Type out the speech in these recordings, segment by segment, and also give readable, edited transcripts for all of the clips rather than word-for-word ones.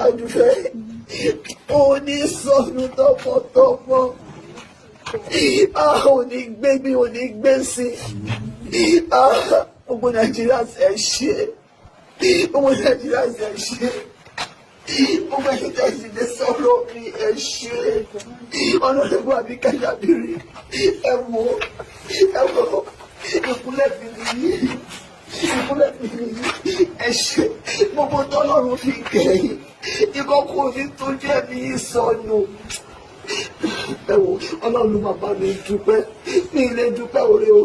àdúfẹ́ ò ní sọnù tọmọtọmọ ò ní gbé mi ò ní gbé sí gbogbo Nàìjíríà ẹ ṣe gbogbo Nàìjíríà ẹ ṣe gbogbo ẹ̀yin tẹ́ ti dé sọ̀rọ̀ mi ẹ ṣe Honorable Abike Dabiri ẹ wo ìkúnlẹ̀ mi nìyí ìkúnlẹ̀ mi nìyí ẹ ṣe gbogbo tọ́lọ́run fi kẹ́yìn ìkọ̀kọ̀ ní tó jẹ́ mi sọnù ẹ wo Ọlọ́run bàbá mi dúpẹ́ ní ilé dúpẹ́ orí o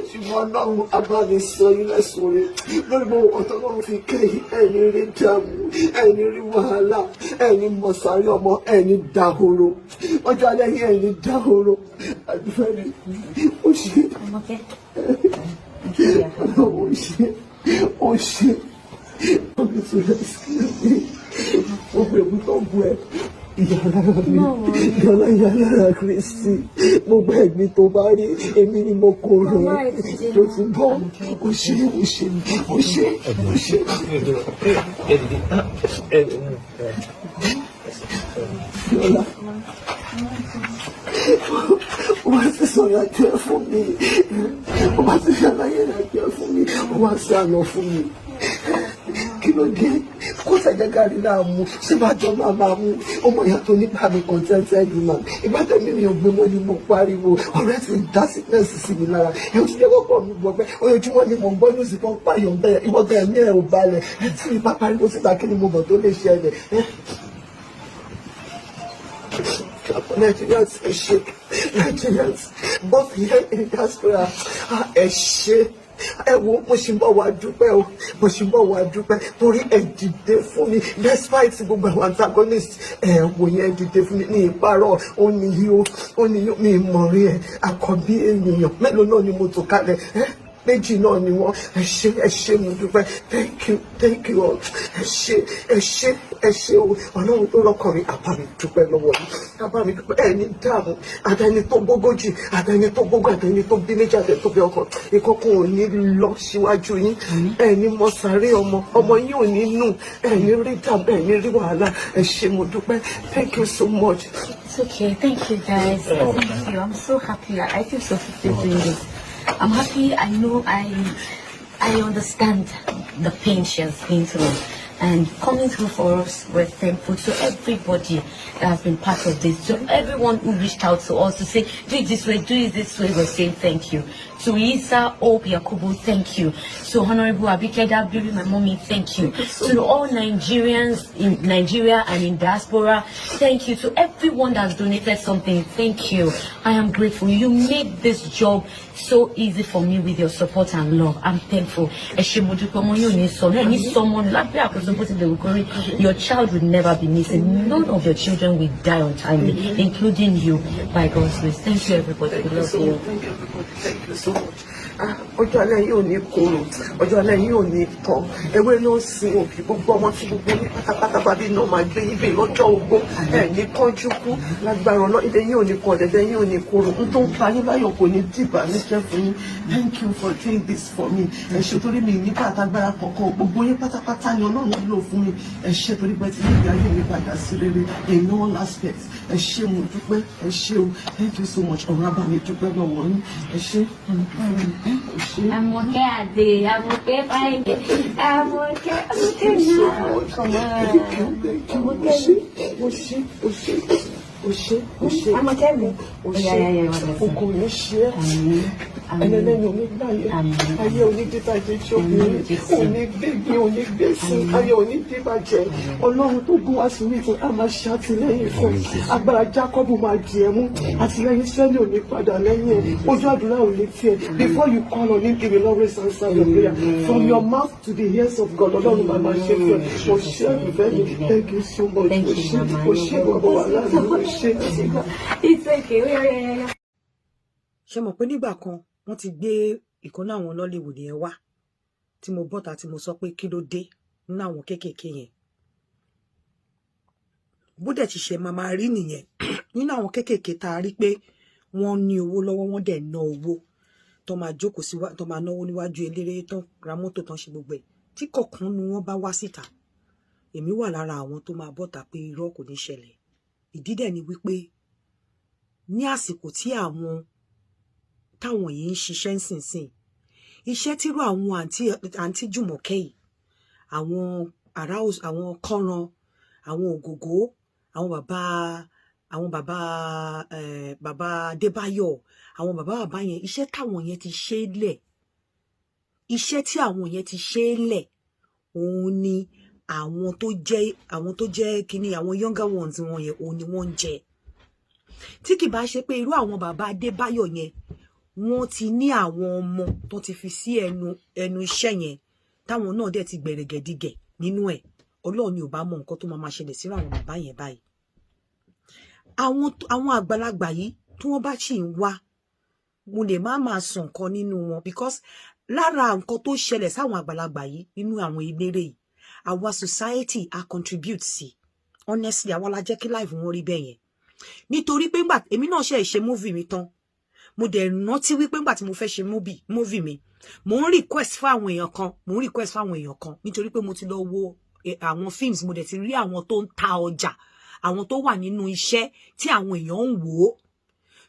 ṣùgbọ́n Ọlọ́run abánisọ ilẹ̀ sórí lórí gbogbo ọ̀tọ́ Ọlọ́run fi kẹ́yìn ẹni rí dààmú ẹni rí wàhálà ẹni mọ̀sáré ọmọ ẹni dahoro ọjọ́ alẹ́ yẹn ẹni dahoro àdúrà mi ó ṣe ó ṣe ó gbé ewu tó bu ẹ ìyálára Kristi gbogbo ẹ̀gbin tó bá rí èmi ni mo kó rẹ tó ti bọ́ ó ṣe Yọlá wọ́n ti sọ̀rọ̀ àjọ ẹ̀ fún mi wọ́n ti ṣàlàyé àjọ ẹ̀ fún mi wọ́n ti àná fún mi kí ló dé kó sàjẹ́gà rí náà mú ṣé bá jọ máa mú ọmọ ìyá tó nípa mi contented woman ìgbà tẹ̀mí mi ò gbé mọ́ ni mo pariwo ọ̀rẹ́ ti dá sickness sí mi lára ẹ̀ ti jẹ́ kọ́kọ́ mi gbọ́ pé ojoojúmọ́ ni mo ń gbọ́ ní òsì kan pààyàn bẹ́ẹ̀ ìwọ́gbẹ́ ẹ̀mí ẹ̀ ò balẹ̀ ẹ̀ tí mi bá pariwo síta kí ni mo mọ̀ tó lè ṣẹlẹ̀ Nigerians ẹ ṣé Nigerians both here in diaspora ẹ ṣé ẹ wo mo ṣì ń bọ̀ wá dúpẹ́ o mo ṣì ń bọ̀ wá dúpẹ́ torí ẹ dìde fún mi despite gbogbo àwọn antagonist ẹ wò yẹn ẹ dìde fún mi ní ìparọ́ ó ní mi mọ̀ rí ẹ àkọ́bí ènìyàn mélòó náà ni mo tò kalẹ̀ méjì náà ni wọ́n ẹ ṣé mo dúpẹ́ thank you all ẹ ṣé o Ọlọ́run tó lọ́kàn mi àbá mi dúpẹ́ lọ́wọ́ mi àbá mi dúpẹ́ ẹni dààmú àtẹni tó gbógójì àtẹni tó gbógó àtẹni tó bí méjì àtẹni tó bí ọkàn ìkọkùn ò ní lọ síwájú yín ẹni mọ sáré ọmọ yín ò ní nù ẹni rí dààmú ẹni rí wàhálà ẹ ṣé mo dúpẹ́ thank you so much. It's okay, thank you guys. Thank you. I'm so happy. I feel so fulfilled doing this. I'm happy. I know I understand the pain she has been through, and coming through for us, we're thankful to everybody that has been part of this. To everyone who reached out to us to say, do it this way, we're saying thank you. To Isa Hope Yakubu, thank you. To Honorable Abike Dabiri, my mommy, thank you. To all Nigerians in Nigeria and in diaspora, thank you. To everyone that's donated something, thank you. I am grateful. You made this job so easy for me with your support and love. I'm thankful. Your child will never be missing. None of your children will die untimely, including you, by God's grace. Thank you, everybody. We love you. Thank you so much. Ọjọ́ alẹ́ yìí ò ní korò, ọjọ́ alẹ́ yìí ò ní tán, ewé ló ń sin òbí gbogbo ọmọ tí gbogbo ní pátápátá bá bí náà máa gbé ibè lọ́jọ́ ogbó ní kánjú kú lágbára ọ̀nà ilé yìí ò ní kan ọ̀dẹ̀dẹ̀ yìí ò ní korò n tó ń pa yín láyọ̀ kò ní dìbà níṣẹ́ fún yín. Thank you for doing this for me. Ẹ ṣé torí mi ní pàtàgbára kankan gbogbo yín pátápátá ni Ọlọ́run lò fún mi. Ẹ ṣé torí pé tí níbi ayé mi padà sí rere in all aspects. Ẹ ṣé mo dúpẹ́ ẹ ṣé o. Thank you so much. Ọ̀rọ̀ abá mi dúpẹ́ lọ́wọ́ yín. Ẹ ṣé. I'm okay at the I'm okay fine. I'm okay now. Come on. I'm okay. Ogun yìí ṣe ẹlẹ́lẹ́ni onígbàyẹ ayé onídìbàjẹ́ tí obìnrin onígbègbè onígbèsè ayé onídìbàjẹ́ Ọlọ́run tó gún wá sí wípé a máa ṣe àtìlẹ́yìn fún agbára Jákọ́bù máa di ẹmú àtìlẹ́yìn Ísírẹ́lì ò ní padà lẹ́yìn ẹ̀ ojú àdúrà ò ní tiẹ̀ before you call on him he will always answer your prayer from your mouth to the ears of God Ọlọ́run máa máa ṣe fún ẹ mo ṣe ìfẹ́ mi thank you so much mo ṣe gbogbo wàhálà mi mo ṣe it's okay. Ṣé mọ̀ pé nígbà kan wọ́n ti gbé ìkànnà àwọn Nollywood yẹn wá tí mo bọ́ta tí mo sọ pé kí ló dé nínú àwọn kéékèèké yẹn bó dẹ̀ ti ṣe máa rí nìyẹn nínú àwọn kéékèèké tá a rí pé wọ́n ní owó lọ́wọ́ wọ́n dẹ̀ ná owó tó máa jókòó sí tó máa náwó níwájú eléré tó ra mọ́tò tán ṣe gbogbo ẹ̀ tí kọ̀ọ̀kan nu wọ́n bá wá síta èmi wà lára àwọn tó máa bọ́ta pé irọ́ kò ní ṣẹlẹ̀. Ìdí dẹ̀ ni wípé ní àsìkò tí àwọn táwọn yìí ń ṣiṣẹ́ ńsìnsìn, iṣẹ́ tírú àwọn àǹtí Jùmọ̀kẹ́ yìí, àwọn àwọn kọ́ran, àwọn ògògó, àwọn bàbá Adébáyọ̀, àwọn bàbá yẹn, iṣẹ́ táwọn yẹn ti ṣe lẹ̀, iṣẹ́ tí àwọn yẹn ti ṣe lẹ̀, òun ni àwọn tó jẹ́ kíní, àwọn younger ones wọn yẹn, òun ni wọ́n ń jẹ. Tí kì bá ṣe pé irú àwọn bàbá Adébáyọ̀ yẹn, wọ́n ti ní àwọn ọmọ tó ti fi sí ẹnu iṣẹ́ yẹn, táwọn náà dẹ̀ ti gbẹ̀rẹ̀gẹ̀dígẹ̀ nínú ẹ̀, Ọlọ́run ni ò bá mọ nǹkan tó máa ṣẹlẹ̀ sí àwọn bàbá yẹn báyìí. Àwọn àgbàlagbà yìí tí wọ́n bá sì ń wá, mo lè má máa sọ nǹkan nínú wọn, because lára nǹkan tó ṣẹlẹ̀ sáwọn àgbàlagbà yìí nínú àwọn eléré yìí, àwa society a contribute sí. Honestly, àwa la jẹ́ kí life wọn rí bẹ́ẹ̀ yẹn. Nítorí pé ńgbà èmi náà ṣe movie mi tán, mo dẹ̀ rántí wípé ńgbà tí mo fẹ́ ṣe movie mi, mo ń request fún àwọn èèyàn kan, nítorí pé mo ti lọ wo àwọn films, mo dẹ̀ ti rí àwọn tó ń ta ọjà, àwọn tó wà nínú iṣẹ́ tí àwọn èèyàn ń wò ó,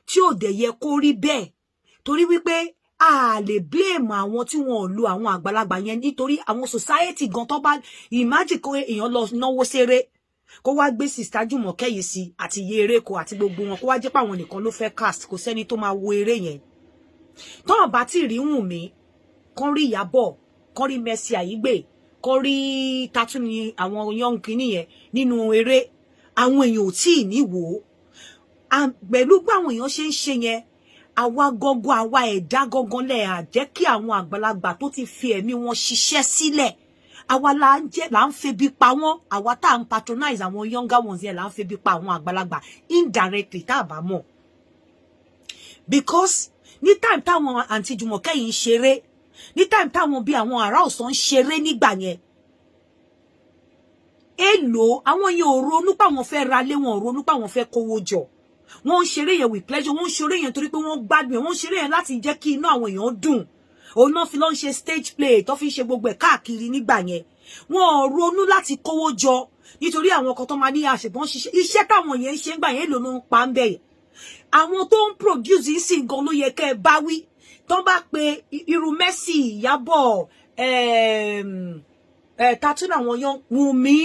tí ò dẹ̀ yẹ kó rí bẹ́ẹ̀, torí wípé a lè blame àwọn tí wọn ò lo àwọn àgbàlagbà yẹn, nítorí àwọn society gan tó bá imagine kó èèyàn lọ náwó ṣeré, kó wá gbé Sister Jùmọ̀kẹ́ yìí sí àti iye eré kó àti gbogbo wọn, kó wá jẹ́ pé àwọn nìkan ló fẹ́ cast, kò sẹ́ni tó máa wo eré yẹn. Tọ́n bá ti rí Wùnmí, kán rí Ìyábọ̀, kán rí Mercy Àyígbè, kán rí Tatuni, àwọn young kìíní yẹn nínú eré, àwọn èèyàn ò tí ì ní wò ó. Pẹ̀lú pé àwọn èèyàn ṣe ń ṣe yẹn, àwa gangan, àwa ẹ̀dá gangan lẹ̀ à jẹ́ kí àwọn àgbàlagbà tó ti fi ẹ̀mí wọn ṣiṣẹ́ sílẹ̀, àwa là ń febi pa wọ́n, àwa tá à ń patronize àwọn younger ones yẹn là ń febi pa àwọn àgbàlagbà indirectly tá a bá mọ̀. Because ní time táwọn àǹtí Jùmọ̀kẹ́ yìí ń ṣeré, ní time táwọn bí àwọn ará ọ̀sán ń ṣeré nígbà yẹn, èlò àwọn yẹn ò ronú pé àwọn fẹ́ ra lé, wọn ò ronú pé àwọn fẹ́ kówó jọ. Wọ́n ń ṣeré yẹn with pleasure, wọ́n ń ṣeré yẹn torí pé wọ́n gbádùn ẹ̀, wọ́n ń ṣeré yẹn láti jẹ́ kí inú àwọn èèyàn dùn. Òun náà fi lọ ń ṣe stage play tó fi ń ṣe gbogbo ẹ̀ káàkiri nígbà yẹn. Wọ́n ò ronú láti kówó jọ, nítorí àwọn kan tó máa ní àṣebọ́n ṣiṣẹ́, iṣẹ́ táwọn yẹn ń ṣe ńgbà yẹn ló ń pa ń bẹ̀ yẹn. Àwọn tó ń produce yìí sì gan ló yẹ kẹ́ ẹ bá wí. Tó bá pe irú Mercy, Ìyábọ̀, Tatuna, àwọn yan Wùnmí,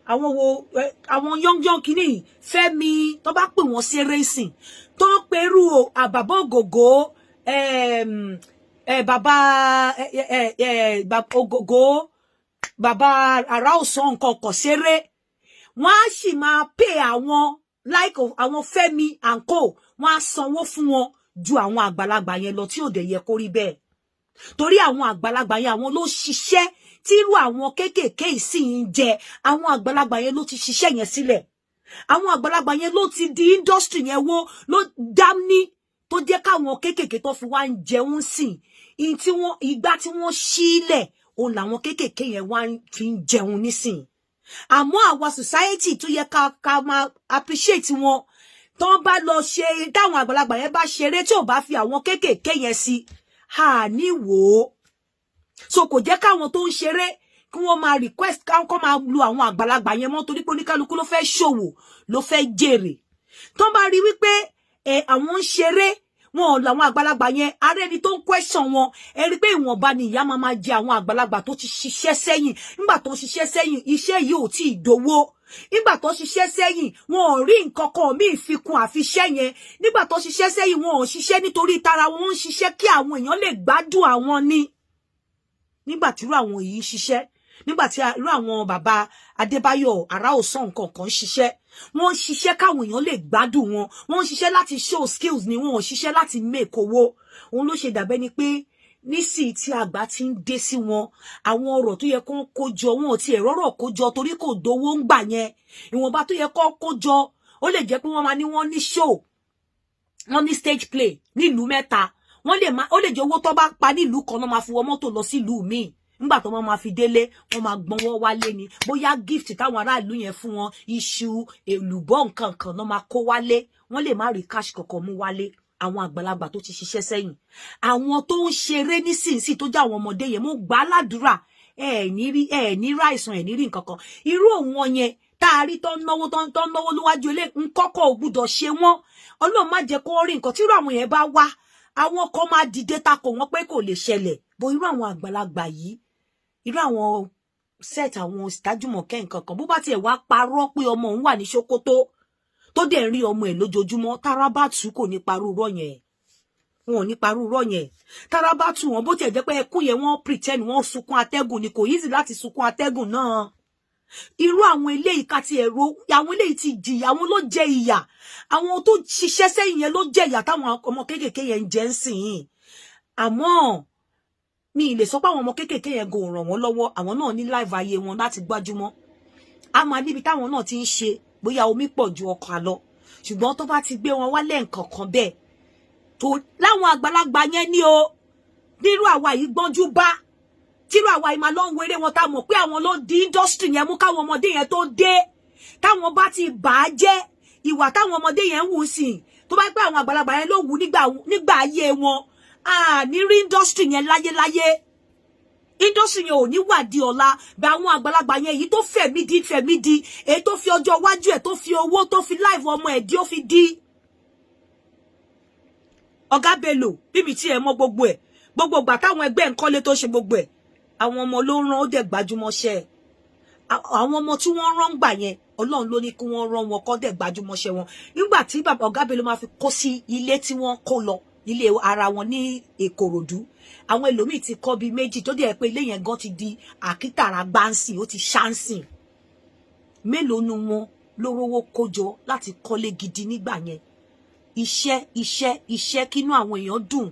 àwọn young kìíní, Fẹ́mi, tó bá pè wọ́n sí racing, tó ń perú àbàbà ògògó, bàbá ògògó, bàbá ará ọ̀sán nǹkan kọ̀ ṣeré, wọ́n á sì máa pay àwọn like àwọn Fẹ́mi and co, wọ́n á sanwó fún wọn ju àwọn àgbàlagbà yẹn lọ, tí ò dẹ̀ yẹ kó rí bẹ́ẹ̀. Torí àwọn àgbàlagbà yẹn àwọn ló ṣiṣẹ́ tírú àwọn kéékèèké sì ń jẹ, àwọn àgbàlagbà yẹn ló ti ṣiṣẹ́ yẹn sílẹ̀, àwọn àgbàlagbà yẹn ló ti di industry yẹn wó, ló dámní tó jẹ́ káwọn kéékèèké tó fi wá ń jẹun sìn, ìgbà tí wọ́n sílẹ̀ òun làwọn kéékèèké yẹn wá fi ń jẹun nísìn. Àmọ́ àwa society tó yẹ ká máa appreciate wọn, tó bá lọ ṣe táwọn àgbàlagbà yẹn bá ṣeré tí ò bá fi àwọn kéékèèké yẹn sí, ha ní wò ó. So kò jẹ́ káwọn tó ń ṣeré kí wọ́n máa request káwọn máa lu àwọn àgbàlagbà yẹn mọ́, torí pé oníkálukú ló fẹ́ ṣòwò, ló fẹ́ jèrè. Tó bá rí wípé àwọn ń ṣeré, wọn ò làwọn àgbàlagbà yẹn, ààrẹ ni tó ń question wọn, ẹ rí pé ìwọ̀nba ni ìyá máa jẹ àwọn àgbàlagbà tó ti ṣiṣẹ́ sẹ́yìn. Nígbà tó ṣiṣẹ́ sẹ́yìn, iṣẹ́ yìí ò tí ì dowó. Nígbà tó ṣiṣẹ́ sẹ́yìn, wọn ò rí nǹkan kan míì fi kún àfiṣẹ́ yẹn. Nígbà tó ṣiṣẹ́ sẹ́yìn, wọn ò ṣiṣẹ́ nítorí tara wọn, ń ṣiṣẹ́ kí àwọn èèyàn lè gbádùn àwọn ni. Nígbà tí irú àwọn yìí ń ṣiṣẹ́, nígbà tí irú àwọn bàbá Adébáyọ̀, ará ọ̀sán nǹkan kan ń ṣiṣẹ́, wọ́n ń ṣiṣẹ́ káwọn èèyàn lè gbádùn wọn, wọ́n ń ṣiṣẹ́ láti show skills ni, wọn ò ṣiṣẹ́ láti make owó. Òun ló ṣe dàbẹ́ ni pé nísìnyí tí àgbà ti ń dé sí wọn, àwọn ọ̀rọ̀ tó yẹ kó kó jọ, wọn ò tiẹ̀ rọ́rọ̀ kó jọ torí kò dówó ń gbà yẹn. Ìwọ̀nba tó yẹ kó kó jọ, ó lè jẹ́ pé wọ́n máa ní wọ́n ní show, wọ́n ní stage play nílùú mẹ́ta, ó lè jẹ́ owó tó bá pa nílùú kan náà máa fi wọ mọ́tò lọ sí ìlú míì. Nígbà tó máa fi délé, wọ́n máa gbọ́nwọ́ wálé ni, bóyá gift táwọn ará ìlú yẹn fún wọn, iṣu, èlùbọ́ nǹkan kan náà máa kó wálé, wọ́n lè má rí cash kankan mú wálé. Àwọn àgbàlagbà tó ti ṣiṣẹ́ sẹ́yìn, àwọn tó ń ṣeré nísinsìnyí tó jẹ́ àwọn ọmọdé yẹn, mo gbà ládùúrà ní ráìsàn ẹ ní rí nǹkan kan irú òun yẹn tá a rí tó ń náwó lówájú ilé nkọ́kọ́ ò gbúdọ̀ ṣe wọ́n Ọlọ́run má jẹ́ kó rí nǹkan tí irú àwọn yẹn bá wá àwọn kan máa dìde takò wọ́n pé kò lè ṣẹlẹ̀ bó irú àwọn àgbàlagbà yìí irú àwọn set àwọn Tajùmọ̀kẹ́ nǹkan kan bó bá tiẹ̀ wá parọ́ pé ọmọ òun wà ní Sókótó tó dẹ̀ rí ọmọ ẹ̀ lójoojúmọ́ tára bá tú kò ní parú rọ́ yẹn wọn ò ní parú rọ́ yẹn tára bá tú wọn bó tiẹ̀ jẹ́ pé ẹkún yẹn wọ́n pretend wọ́n sunkún atẹ́gùn ni kò easy láti sunkún atẹ́gùn náà irú àwọn eléyìí ká ti ẹ̀rọ àwọn eléyìí ti jìyà àwọn ló jẹ ìyà àwọn tó ṣiṣẹ́ sẹ́yìn yẹn ló jẹ ìyà táwọn ọmọ kéékèèké yẹn ń jẹ ń sìn yìí àmọ́ mi lè sọ pé àwọn ọmọ kéékèèké yẹn go ràn wọ́n lọ́wọ́ àwọn náà ní live ayé wọn láti gbájúmọ́ a máa níbi táwọn náà ti ń ṣe bóyá omi pọ̀ ju ọkọ̀ àlọ ṣùgbọ́n tó bá ti gbé wọn wálẹ̀ nǹkan kan bẹ́ẹ̀ tó láwọn àgbàlagbà yẹn ní o nírú àwa yìí gbọ́njú bá tírú àwa yìí máa lọ ń wéré wọn tá mọ̀ pé àwọn ló di industry yẹn mú káwọn ọmọdé yẹn tó dé táwọn bá ti bà á jẹ́ ìwà táwọn ọmọdé yẹn ń wù sí tó bá pẹ́ àwọn àgbàlagbà yẹn ló wù nígbà ayé wọn ní rí industry yẹn láyéláyé industry yẹn ò ní wà di ọ̀la bẹ àwọn àgbàlagbà yẹn èyí tó fẹ̀mí di èyí tó fi ọjọ́ iwájú ẹ̀ tó fi owó tó fi life ọmọ ẹ̀ di ó fi di Ọ̀gá Bello bíbi tí ẹ mọ̀ gbogbo ìgbà táwọn ẹgbẹ́ ńkọ́lé tó ṣe gbogbo ẹ̀ àwọn ọmọ ló rán ó dẹ̀ gbajúmọ̀ṣẹ́ àwọn ọmọ tí wọ́n rán gbà yẹn Ọlọ́run ló ní kí wọ́n rán wọn kó dẹ̀ gbajúmọ̀ṣẹ́ wọn nígbà tí bàbá Ọ̀gá Bello máa fi kó sí ilé tí wọ́n kó lọ ilé ara wọn ní Ìkòròdú àwọn ẹlòmíì ti kọ́ bí méjì tó dẹ̀ pé ilé yẹn gan ti di àkítàrà gbáǹsì ó ti ṣáǹsì mélòó nu wọn ló rówó kójọ láti kọ́lé gidi nígbà yẹn iṣẹ́ kínú àwọn èèyàn dùn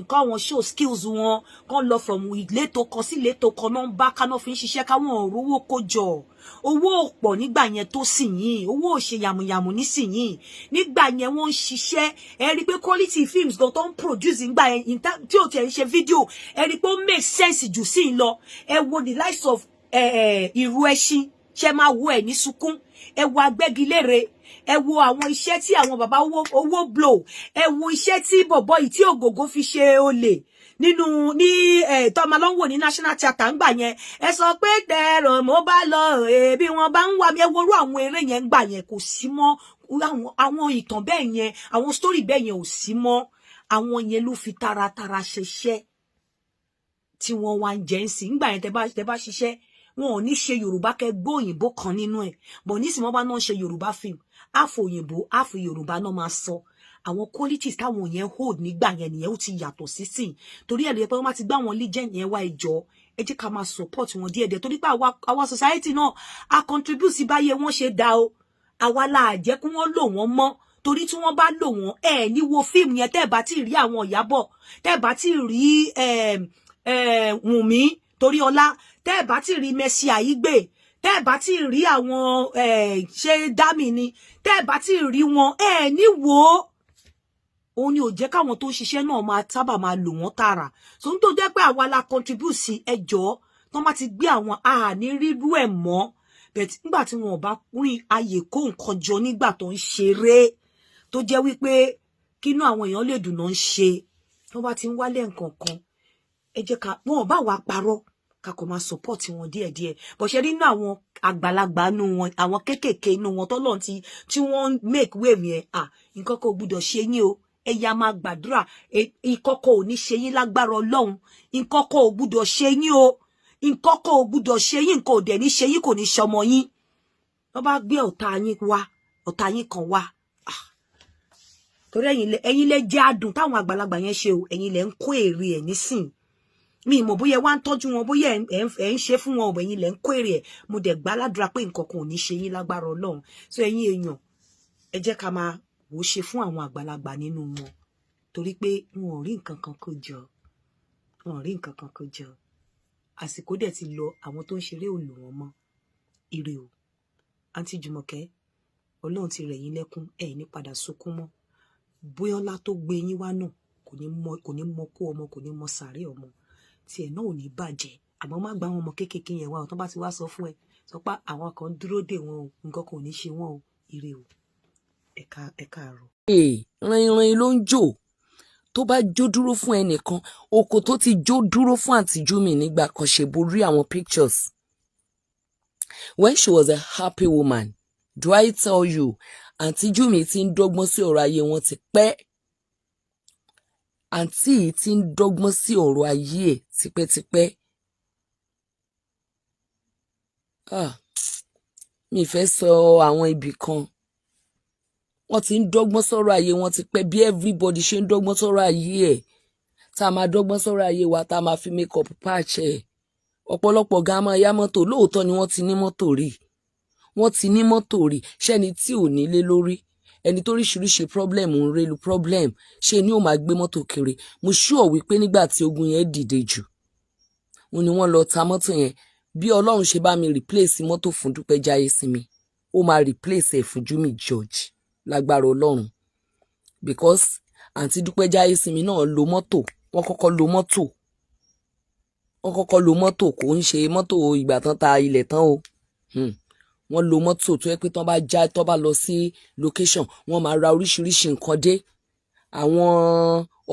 káwọn show skills wọn kán lọ from ìletò kan sí ìletò kan náà ń bá káná fi ń ṣiṣẹ́ káwọn òrówó kójọ owó ọ̀pọ̀ nígbà yẹn tó sì yìn owó ò ṣe yàmùyàmù nísìnyìn nígbà yẹn wọ́n ń ṣiṣẹ́ ẹ rí pé quality films gan tó ń produce nígbà yẹn tí ò tiẹ̀ ń ṣe fídíò ẹ rí pé ó make sense jù sí ń lọ ẹ wo the likes of Ìrù Ẹṣin ṣe máa wo ẹ̀ ní sunkún ẹ wo Agbẹ́gilére ẹ wo àwọn iṣẹ́ tí àwọn bàbá owó blow ẹ wo iṣẹ́ tí bọ̀bọ̀ yìí tí Ògògó fi ṣe olè nínú ní tọ́mọ ló ń wò ní National Theatre ńgbà yẹn ẹ sọ pé tẹ̀rọ mo bá lọ bí wọ́n bá ń wà mí ẹ worú àwọn eré yẹn ńgbà yẹn kò sí mọ́ àwọn ìtàn bẹ́ẹ̀ yẹn àwọn story bẹ́ẹ̀ yẹn ò sí mọ́ àwọn yẹn ló fi taratara ṣiṣẹ́ tí wọ́n wá ń jẹ́ ń sìn ńgbà yẹn tẹ́ bá ṣiṣẹ́ wọn ò ní ṣe Yorùbá kẹ́ gbọ́ òyìnbó kan nínú ẹ̀ bọ̀ nísìnyí wọ́n bá náà ṣe Yorùbá film àfọ òyìnbó àfọ Yorùbá náà máa sọ àwọn qualities táwọn yẹn hold nígbà yẹn nìyẹn ó ti yàtọ̀ sí sìn torí ẹ̀ lè pé wọ́n máa ti gbá wọn legend yẹn wá ẹjọ́ ẹ jẹ́ ká máa support wọn díẹ̀díẹ̀ torí pé àwa society náà a contribute sí báyé wọ́n ṣe dá o àwa la jẹ́ kí wọ́n lò wọ́n mọ́ torí tí wọ́n bá lò wọ́n ní wo fíìmù yẹn tẹ́ bá ti rí àwọn Ìyábọ̀ tẹ́ bá ti rí Wùnmí Toríọlá tẹ́ bá ti rí Mercy Aigbe tẹ́ bá ti rí àwọn ṣe Dami ni tẹ́ bá ti rí wọn ní wo òun ni ò jẹ́ káwọn tó ṣiṣẹ́ náà máa sábà máa lò wọ́n tààrà so n tó jẹ́ pé àwa la contribute sí ẹjọ́ tó má ti gbé àwọn àní rírú ẹ̀ mọ́ but nígbà tí wọn ò bá rin ayè kó nǹkan jọ nígbà tó ń ṣeré tó jẹ́ wípé kínú àwọn èèyàn lè dùn náà ń ṣe tó bá ti ń wálé nǹkan kan ẹ jẹ́ ká wọn ò bá wá parọ́ ká kò máa support wọn díẹ̀díẹ̀ bó ṣe rí nínú àwọn àgbàlagbà nínú wọn àwọn kéékèèké nínú wọn tọ́lọ́run tí wọ́n make wave yẹn nǹkan kò gbúdọ̀ ṣe yín o ẹ̀yà máa gbàdúrà ìkọ̀kọ̀ ò ní ṣe yín lágbára Ọlọ́run ìkọ̀kọ̀ ò gbúdọ̀ ṣe yín o ìkọ̀kọ̀ ò gbúdọ̀ ṣe yín nǹkan ò dẹ̀ ní ṣe yín kò ní ṣọmọ yín wọ́n bá gbé ọ̀tá yín kan wá torí ẹ̀yin lẹ jẹ́ adùn táwọn àgbàlagbà yẹn ṣe o ẹ̀yin lẹ ń kó èrè ẹ̀ nísìn mi mọ̀ bóyá wá ń tọ́jú wọn bóyá ẹ̀ ń ṣe fún wọn ọ̀bẹ̀ ẹ̀yin lẹ ń kó èrè ẹ̀ mo dẹ̀ gbà ládùúrà pé nǹkan kan ò ní ṣe yín lágbára Ọlọ́run so ẹ̀yin èèyàn ẹ jẹ́ ká máa wò ṣe fún àwọn àgbàlagbà nínú wọn torí pé wọn ò rí nǹkan kan kó jọ àsìkò dẹ̀ ti lọ àwọn tó ń ṣeré ò lò wọ́n mọ́ ire o àǹtí Jùmọ̀kẹ́ Ọlọ́run ti rẹ̀ yín lẹ́kún ẹ̀ ní padà sunkún mọ́ Bóyọ́lá tó gbé yín wá náà kò ní mọ kó ọmọ kò ní mọ sàárè ọmọ tí ẹ̀ náà ò ní bàjẹ́ àmọ́ má gba àwọn ọmọ kéékèèké yẹn wá ọ̀tán bá ti wá sọ fún ẹ sọ pé àwọn kan dúró dè wọn o nǹkan kan ò ní ṣe wọn o ire o ẹ káàárọ̀. rìnrìn ló ń jò tó bá jó dúró fún ẹnìkan, oko tó ti jó dúró fún Aunty Jummy nígbà kan ṣe borí àwọn pictures. When she was a happy woman, do I tell you, Aunty Jummy ti ń dọ́gbọ́n sí ọ̀rọ̀ ayé wọn ti pẹ́. Àǹtí yìí ti ń dọ́gbọ́n sí ọ̀rọ̀ ayé ẹ̀ tipẹ́tipẹ́. Mi fẹ́ sọ àwọn ibì kan. Wọ́n ti ń dọ́gbọ́n sọ̀rọ̀ ayé wọn ti pẹ́ bí everybody ṣe ń dọ́gbọ́n sọ̀rọ̀ ayé ẹ̀. Tá a máa dọ́gbọ́n sọ̀rọ̀ ayé wa, tá a máa fi make up patch ẹ̀. Ọ̀pọ̀lọpọ̀ gan máa yá mọ́tò, lóòótọ́ ni wọ́n ti ní mọ́tò rí. Wọ́n ti ní mọ́tò rí, ṣẹ́ni tí ò nílé lórí. Ẹni tó ríṣiríṣi problem ń relu problem, ṣe ni ó máa gbé mọ́tò kiri. Mo sure wípé nígbà tí ogun yẹn dìde jù, wọ́n ní wọ́n lọ ta mọ́tò yẹn. Bí Ọlọ́run ṣe bá mi replace mọ́tò fún Dúpẹ́ Jáyésìmí, ó máa replace ẹ̀ fún Jummy George lágbára Ọlọ́run. Because Aunty Dúpẹ́ Jáyésìmí náà lo mọ́tò, wọ́n kọ́kọ́ lo mọ́tò, kò ń ṣe mọ́tò ìgbà tán ta ilẹ̀ tán o. Wọ́n lo mọ́tò tó yẹ pé tán bá lọ sí location, wọ́n máa ra oríṣiríṣi nǹkan dé. Àwọn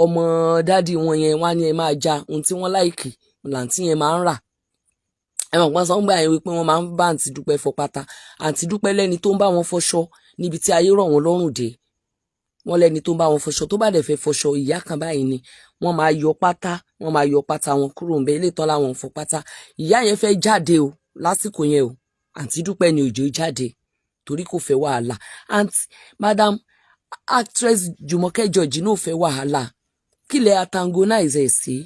ọmọ dádì wọn yẹn wá ní ẹ máa ja ohun tí wọ́n láìkì làǹtí yẹn máa ń rà. Ẹ̀wọ̀n pọ́n sọ ń gbà yẹn wípé wọ́n máa ń bá Aunty Dúpẹ́ fọ pátá. Aunty Dúpẹ́ lẹ́ni tó ń bá wọn fọṣọ níbi tí ayé rọ̀ wọ́n lọ́rùn dé. Wọ́n lẹ́ni tó ń bá wọn fọṣọ, tó bá dẹ̀ fẹ́ fọṣọ ìyá kan báyìí ni wọ́n máa yọ pátá wọn kúrò ńbẹ̀, ilé tán láwọn fọ pátá. Ìyá yẹn fẹ́ jáde o lásìkò yẹn o. Aunty Dúpẹ́ ni òjò jáde torí kò fẹ́ wàhálà. Madam actress Jùmọ̀kẹ́ George náà fẹ́ wàhálà. Kí lẹ antagonize ẹ̀ sí?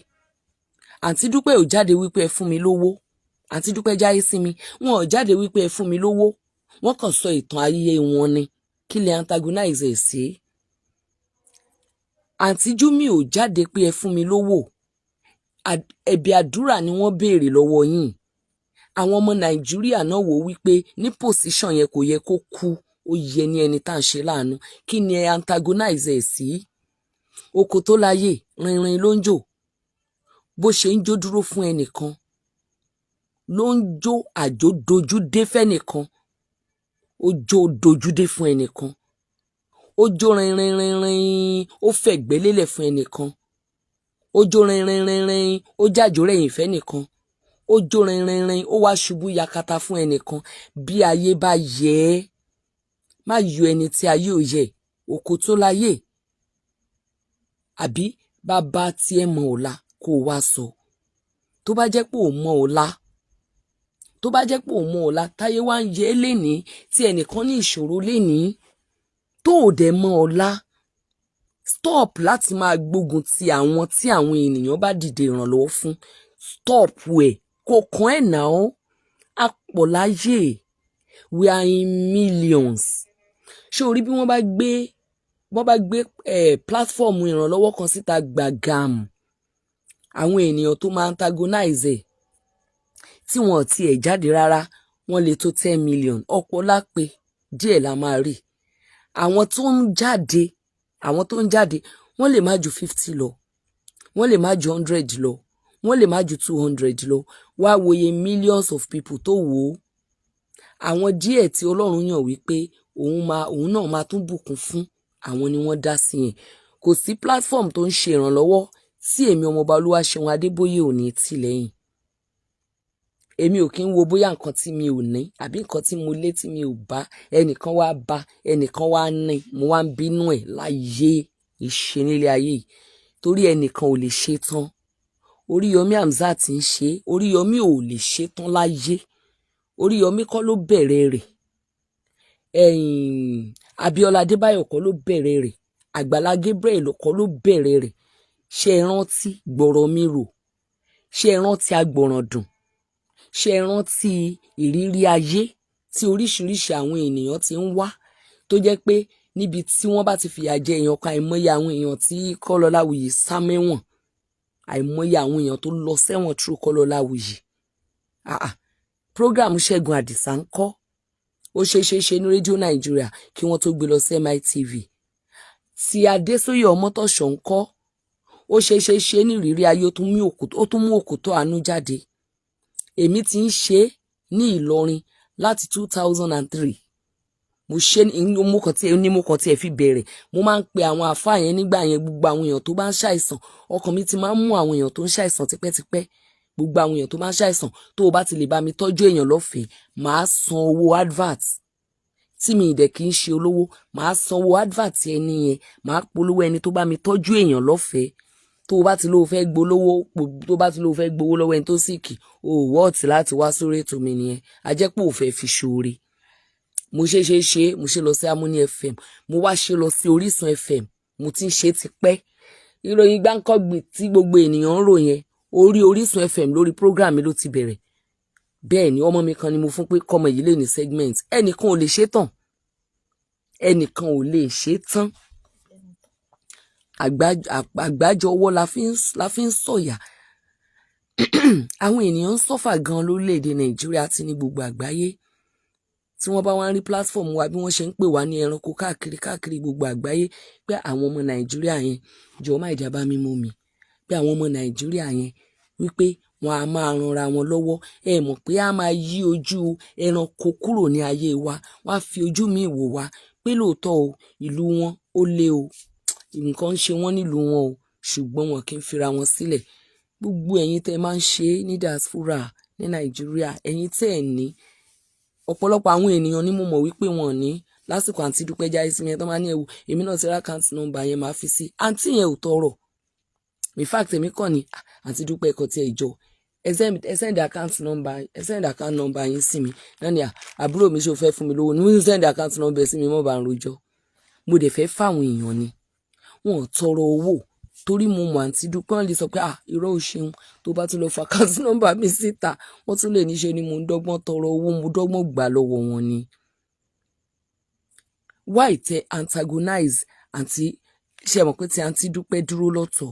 Aunty Dúpẹ́ ò jáde wípé ẹ fún mi lówó. Aunty Dúpẹ́ Jáyésìmí wọn ò jáde wípé ẹ fún mi lówó. Wọ́n kàn sọ ìtàn ayé wọn ni. Kí lẹ antagonize ẹ̀ sí? Aunty Jummy ò jáde pé ẹ fún mi lówó. Ẹ̀bẹ̀ àdúrà ni wọ́n béèrè lọ́wọ́ yín. Àwọn ọmọ Nàìjíríà náà wò wípé ní position yẹn kò yẹ kó kú, ó yẹ ní ẹni tá à ń ṣe láàánú. Kí ni ẹ antagonize ẹ̀ sí? Oko tó láyè rinrin ló ń jò. Bó ṣe ń jó dúró fún ẹnìkan ló ń jó àjò dojú dé fẹ́nìkan. Ó jó dojú dé fún ẹnìkan. Ó jó rinrin, ó fẹ̀gbẹ́ lélẹ̀ fún ẹnìkan. Ó jó rinrin, ó jájó rẹ̀yìn fẹ́nìkan. Ó jó rinrin, ó wá ṣubú yakata fún ẹnìkan. Bí ayé bá yẹ ẹ́, má yọ ẹni tí ayé ò yẹ. Oko tó láyè. Àbí bàbá tí ẹ mọ ọ̀la kó wá sọ. Tó bá jẹ́ pé ò mọ ọ̀la, táyé wá ń yẹ ẹ́ lénìí, tí ẹnìkan ní ìṣòro lénìí, tó ò dẹ̀ mọ ọ̀la, stop láti máa gbógun ti àwọn tí àwọn ènìyàn bá dìde ìrànlọ́wọ́ fún. Stop ẹ̀. Kò kàn ẹ́ náà. Apọ̀ láyé. We are in millions. Ṣé o rí bí wọ́n bá gbé platform ìrànlọ́wọ́ kan síta gbàgàm, àwọn ènìyàn tó máa antagonize ẹ̀ tí wọn ò tiẹ̀ jáde rárá, wọ́n lè tó 10 million. Ọ̀pọ̀ lápè díẹ̀ la máa rí. Àwọn tó ń jáde wọ́n lè má ju 50 lọ, wọ́n lè má ju 100 lọ, wọ́n lè má ju 200 lọ. Wá wòye millions of people tó wò ó. Àwọn díẹ̀ tí Ọlọ́run yàn wípé òun náà máa tún bùkún fún, àwọn ni wọ́n dá sí yẹn. Kò sí platform tó ń ṣe ìrànlọ́wọ́ tí èmi ọmọọba Olúwaṣeun Adébóyè ò ní tì lẹ́yìn. Èmi ò kí ń wo bóyá nǹkan tí mi ò ní àbí nǹkan tí mo lé tí mi ò bá, ẹnìkan wá bá, ẹnìkan wá ní, mo wá ń bínú ẹ̀ láyé ìṣe nílé ayé yìí. Torí ẹnìkan ò lè ṣe tán. Oríyọmí Hamzat ń ṣe, Oríyọmí ò lè ṣe tán láyé. Oríyọmí kọ́ ló bẹ̀rẹ̀ rẹ̀. Abíọ́lá Adébáyọ̀ kọ́ ló bẹ̀rẹ̀ rẹ̀. Àgbàlá Gabriel kọ́ ló bẹ̀rẹ̀ rẹ̀. Ṣé ẹ rántí gbọ̀rọ̀ mi rò? Ṣé ẹ rántí agbọ̀ràn dùn? Ṣé ẹ rántí ìrírí ayé tí oríṣiríṣi àwọn ènìyàn ti ń wá, tó jẹ́ pé níbi tí wọ́n bá ti fìyà jẹ èèyàn kan, àìmọye àwọn èèyàn tí Kọ́lọ́láwuyì sá mẹ́wọ̀n, àìmọye àwọn èèyàn tó lọ sẹ́wọ̀n through Kọ́lọ́láwuyì. Program Ṣẹ́gun Àdìsá ń kọ́. Ó ṣe ní rédíò Nàìjíríà kí wọ́n tó gbé lọ sí MITV. Tí Adésóyè Ọmọ́tọ̀ṣọ́ ń kọ́. Ó ṣe ní ìrírí ayé, ó tún mú òkútó àánú jáde. Èmi ti ń ṣe ní Ìlọrin láti 2003. mo kàn tí ẹ fi bẹ̀rẹ̀ mo máa ń pe àwọn àfáà yẹn nígbà yẹn gbogbo àwọn èèyàn tó bá ń ṣàìsàn ọkàn mi ti máa ń mú àwọn èèyàn tó ń ṣàìsàn tipẹ́tipẹ́ gbogbo àwọn èèyàn tó máa ń ṣàìsàn tó o bá ti lè bá mi tọ́jú èèyàn lọ́fẹ̀ẹ́ màá san owó advert tí mi ìdẹ̀ kì í ṣe olówó màá san owó advert ẹni yẹn màá polówó ẹni tó bá mi tọ́jú èèyàn lọ́fẹ̀ẹ́ tó o bá ti lóo fẹ́ gbowó lọ́wọ́ ẹni tó sìkì o ò wọ́ọ̀tì láti wá sórí ètò mi nìyẹn a jẹ́ pé ò fẹ́ fi ṣoore mo ṣe lọ sí Harmony FM mo wá ṣe lọ sí Orísun FM mo ti ń ṣe tipẹ́ ìròyìn gbáǹkọ́gbì tí gbogbo ènìyàn ń rò yẹn orí Orísun FM lórí program mi ló ti bẹ̀rẹ̀ bẹ́ẹ̀ ni ọmọ mi kan ni mo fún pé kọ́mọ yìí lè ní segment ẹnìkan ò lè ṣe tán àgbájọ ọwọ́ la fi ń sọ̀yà àwọn ènìyàn ń sọ́fà gan lórílẹ̀‐èdè Nàìjíríà àti ní gbogbo àgbáyé tí wọ́n bá wá ń rí platform wa bí wọ́n ṣe ń pè wá ní ẹranko káàkiri gbogbo àgbáyé pé àwọn ọmọ Nàìjíríà yẹn jọ̀ọ́ má ìjàmbá mímú mi pé àwọn ọmọ Nàìjíríà yẹn wípé wọn a máa ranra wọn lọ́wọ́ ẹ mọ̀ pé a máa yí ojú ẹranko kúrò ní ayé wa wọ́n á fi ojú mi wò wá pé lóòótọ́ o ìlú wọn ó lé o nǹkan ń ṣe wọ́n nílùú wọn o ṣùgbọ́n wọn kì í fira wọn sílẹ̀ gbogbo ẹ̀yin tẹ́ máa ń ṣe ní diaspora ní Nàìjíríà ẹ̀yin tẹ́ ẹ̀ ní ọ̀pọ̀lọpọ̀ àwọn ènìyàn ni mo mọ̀ wípé wọn ní lásìkò àǹtí Dúpẹ́ Jáìsímì tó máa ní ẹ̀wù èmi náà ti rá account number yẹn máa fi sí àǹtí yẹn ò tọrọ in fact èmi kàn ní àǹtí Dúpẹ́ ẹ̀kọ́ tí ẹ jọ ẹ send account number yín sí mi náà ni àbúrò mi ṣe ò fẹ́ fún mi lówó ni mo send account number sí mi mọ́ bá ń rojọ́ mo dẹ̀ fẹ́ fáwọn èèyàn ni wọn ò tọrọ owó torí mo mọ̀ àǹtí Dúpẹ́ wọn lè sọ pé irọ́ ò ṣeun tó bá tún lọ fa account number mi síta wọ́n tún lè níṣe ni mo ń dọ́gbọ́n tọrọ owó mo dọ́gbọ́n gbà lọ́wọ́ wọn ni. why tẹ antagonize àǹtí ṣe mọ̀ pé tí àǹtí Dúpẹ́ dúró lọ́tọ̀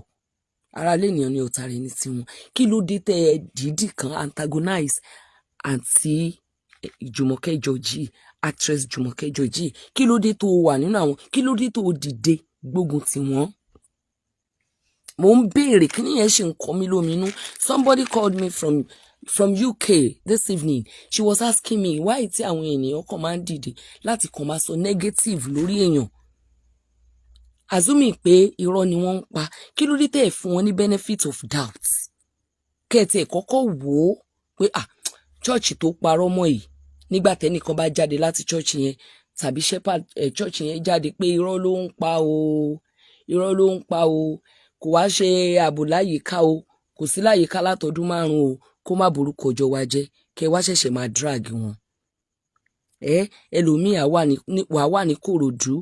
ara lẹ́nìyàn ni ọ̀tá rẹ̀ ní tiwọn kí ló dé tẹ ẹ dìídì kan antagonize àǹtí Jùmọ̀kẹ́ Georgie actress Jùmọ̀kẹ́ Georgie kí ló dé tó wà nínú àwọn kí ló dé tó dìde gbógun tì wọ́n. mo ń béèrè kí nìyẹn ṣe ń kọ́ mi lóminú somebody called me from UK this evening she was asking me why tí àwọn ènìyàn kan máa ń dìde láti kàn máa sọ negative lórí èèyàn azumi pé irọ́ ni wọ́n ń pa kí ló dé tẹ́ ẹ̀ fún wọn ní benefit of doubt kẹ́ẹ̀tì ẹ̀ kọ́kọ́ wò ó pé church tó parọ́ mọ́ yìí nígbà tẹ́nìkan bá jáde láti church yẹn tàbí shepherd church yẹn jáde pé irọ́ ló ń pa o kò wá ṣe ààbò láyìíká o kò sí láyìíká látọdún 5 o kó má borúkọ ọjọ́ wa jẹ́ kẹ́ wá ṣẹ̀ṣẹ̀ máa drag wọn ẹlòmíà wà ní Kòròdú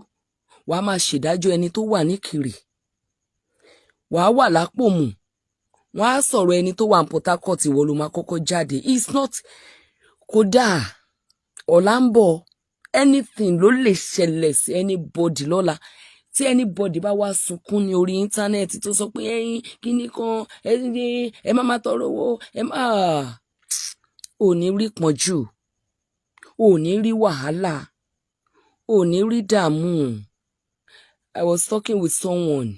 wàá máa ṣèdájọ́ ẹni tó wà ní Kiri wàá wà lápòmù wọ́n á sọ̀rọ̀ ẹni tó wà ní Port Harcourt ìwọ ló máa kọ́kọ́ jáde it's not kódà ọ̀la ń bọ̀ anything ló lè ṣẹlẹ̀ sí anybody lọ́la tí anybody bá wá sunkún ní orí íńtánẹ́ẹ̀tì tó sọ pé ẹ̀yin kíní kan ẹ má má tọrọ owó ẹ má ò ní rí pọ́njú ò ní rí wàhálà ò ní rí dààmú. I was talking with someone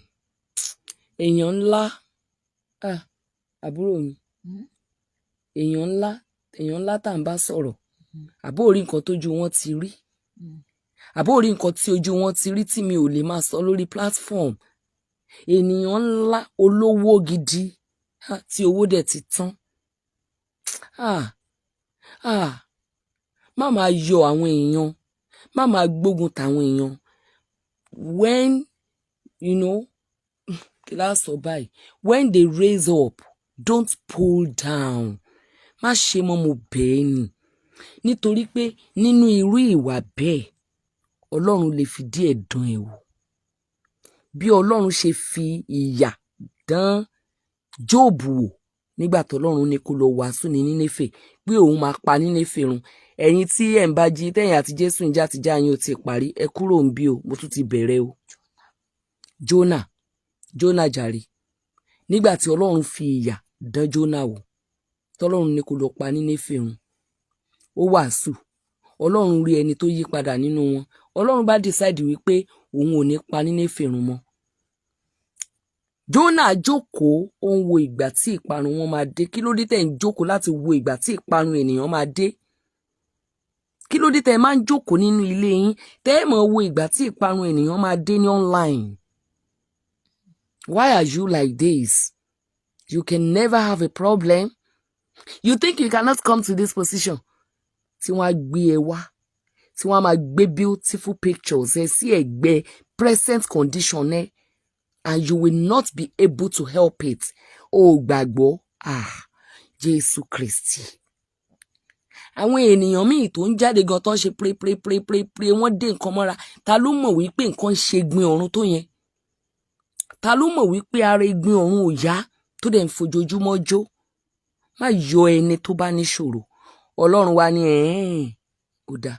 èèyàn ńlá àbúrò mi èèyàn ńlá tá à ń bá sọ̀rọ̀ àbó orí nǹkan tójú wọn ti rí àbó orí nǹkan tí ojú wọn ti rí tí mi ò lè máa sọ lórí platform ènìyàn ńlá olówó gidi tí owó dẹ̀ ti tán má máa yọ àwọn èèyàn má máa gbógun tàwọn èèyàn when kí la sọ báyìí when they raise up don't pull down má ṣe mọ́ mo bẹ́ẹ̀ ni nítorí pé nínú irú ìwà bẹ́ẹ̀ Ọlọ́run lè fi díẹ̀ dán ẹ wò bí Ọlọ́run ṣe fi ìyà dán Jóòbù wò nígbà tọ́lọ́run ní kó lọ wàásù ní Nínéfè pé òun máa pa Nínéfè run ẹ̀yin tí ẹ̀ ń bá jí tẹ̀yìn àti Jésù ń játijá yín ó ti parí ẹ kúrò ń bí o mo tún ti bẹ̀rẹ̀ o. Jónà jàre nígbà tí Ọlọ́run fi ìyà dán Jónà wò tọ́lọ́run ní kó lọ pa Nínéfè run ó wàásù Ọlọ́run rí ẹni tó yí padà nínú wọn Ọlọ́run bá decide wípé òun ò ní pa Nínéfè run mọ́. Jónà jókòó ó ń wo ìgbà tí ìparun wọn máa dé kí ló dé tẹ̀ ń jókòó láti wo ìgbà tí ìparun ènìyàn máa dé kí ló dé tẹ́ máa ń jókòó nínú ilé yín tẹ́ mọ̀ wo ìgbà tí ìparun ènìyàn máa dé ní online? Why are you like this? You can never have a problem. You think you cannot come to this position? Tí wọ́n á gbé ẹ wá, tí wọ́n á máa gbé beautiful pictures ẹ sí ẹ̀gbẹ́ present condition ẹ, and you will not be able to help it. O gbàgbọ́, Jésù Kristi. Àwọn ènìyàn míì tó ń jáde gan tó ń ṣe pray wọ́n dé nǹkan mọ́ra. Ta ló mọ̀ wípé nǹkan ń ṣe gbin ọ̀run tó yẹn? Ta ló mọ̀ wípé ara ìgbín ọ̀run ò yá tó dẹ̀ ń fojoojúmọ́ jó? Má yọ ẹni tó bá níṣòro. Ọlọ́run wa ní ó dáa.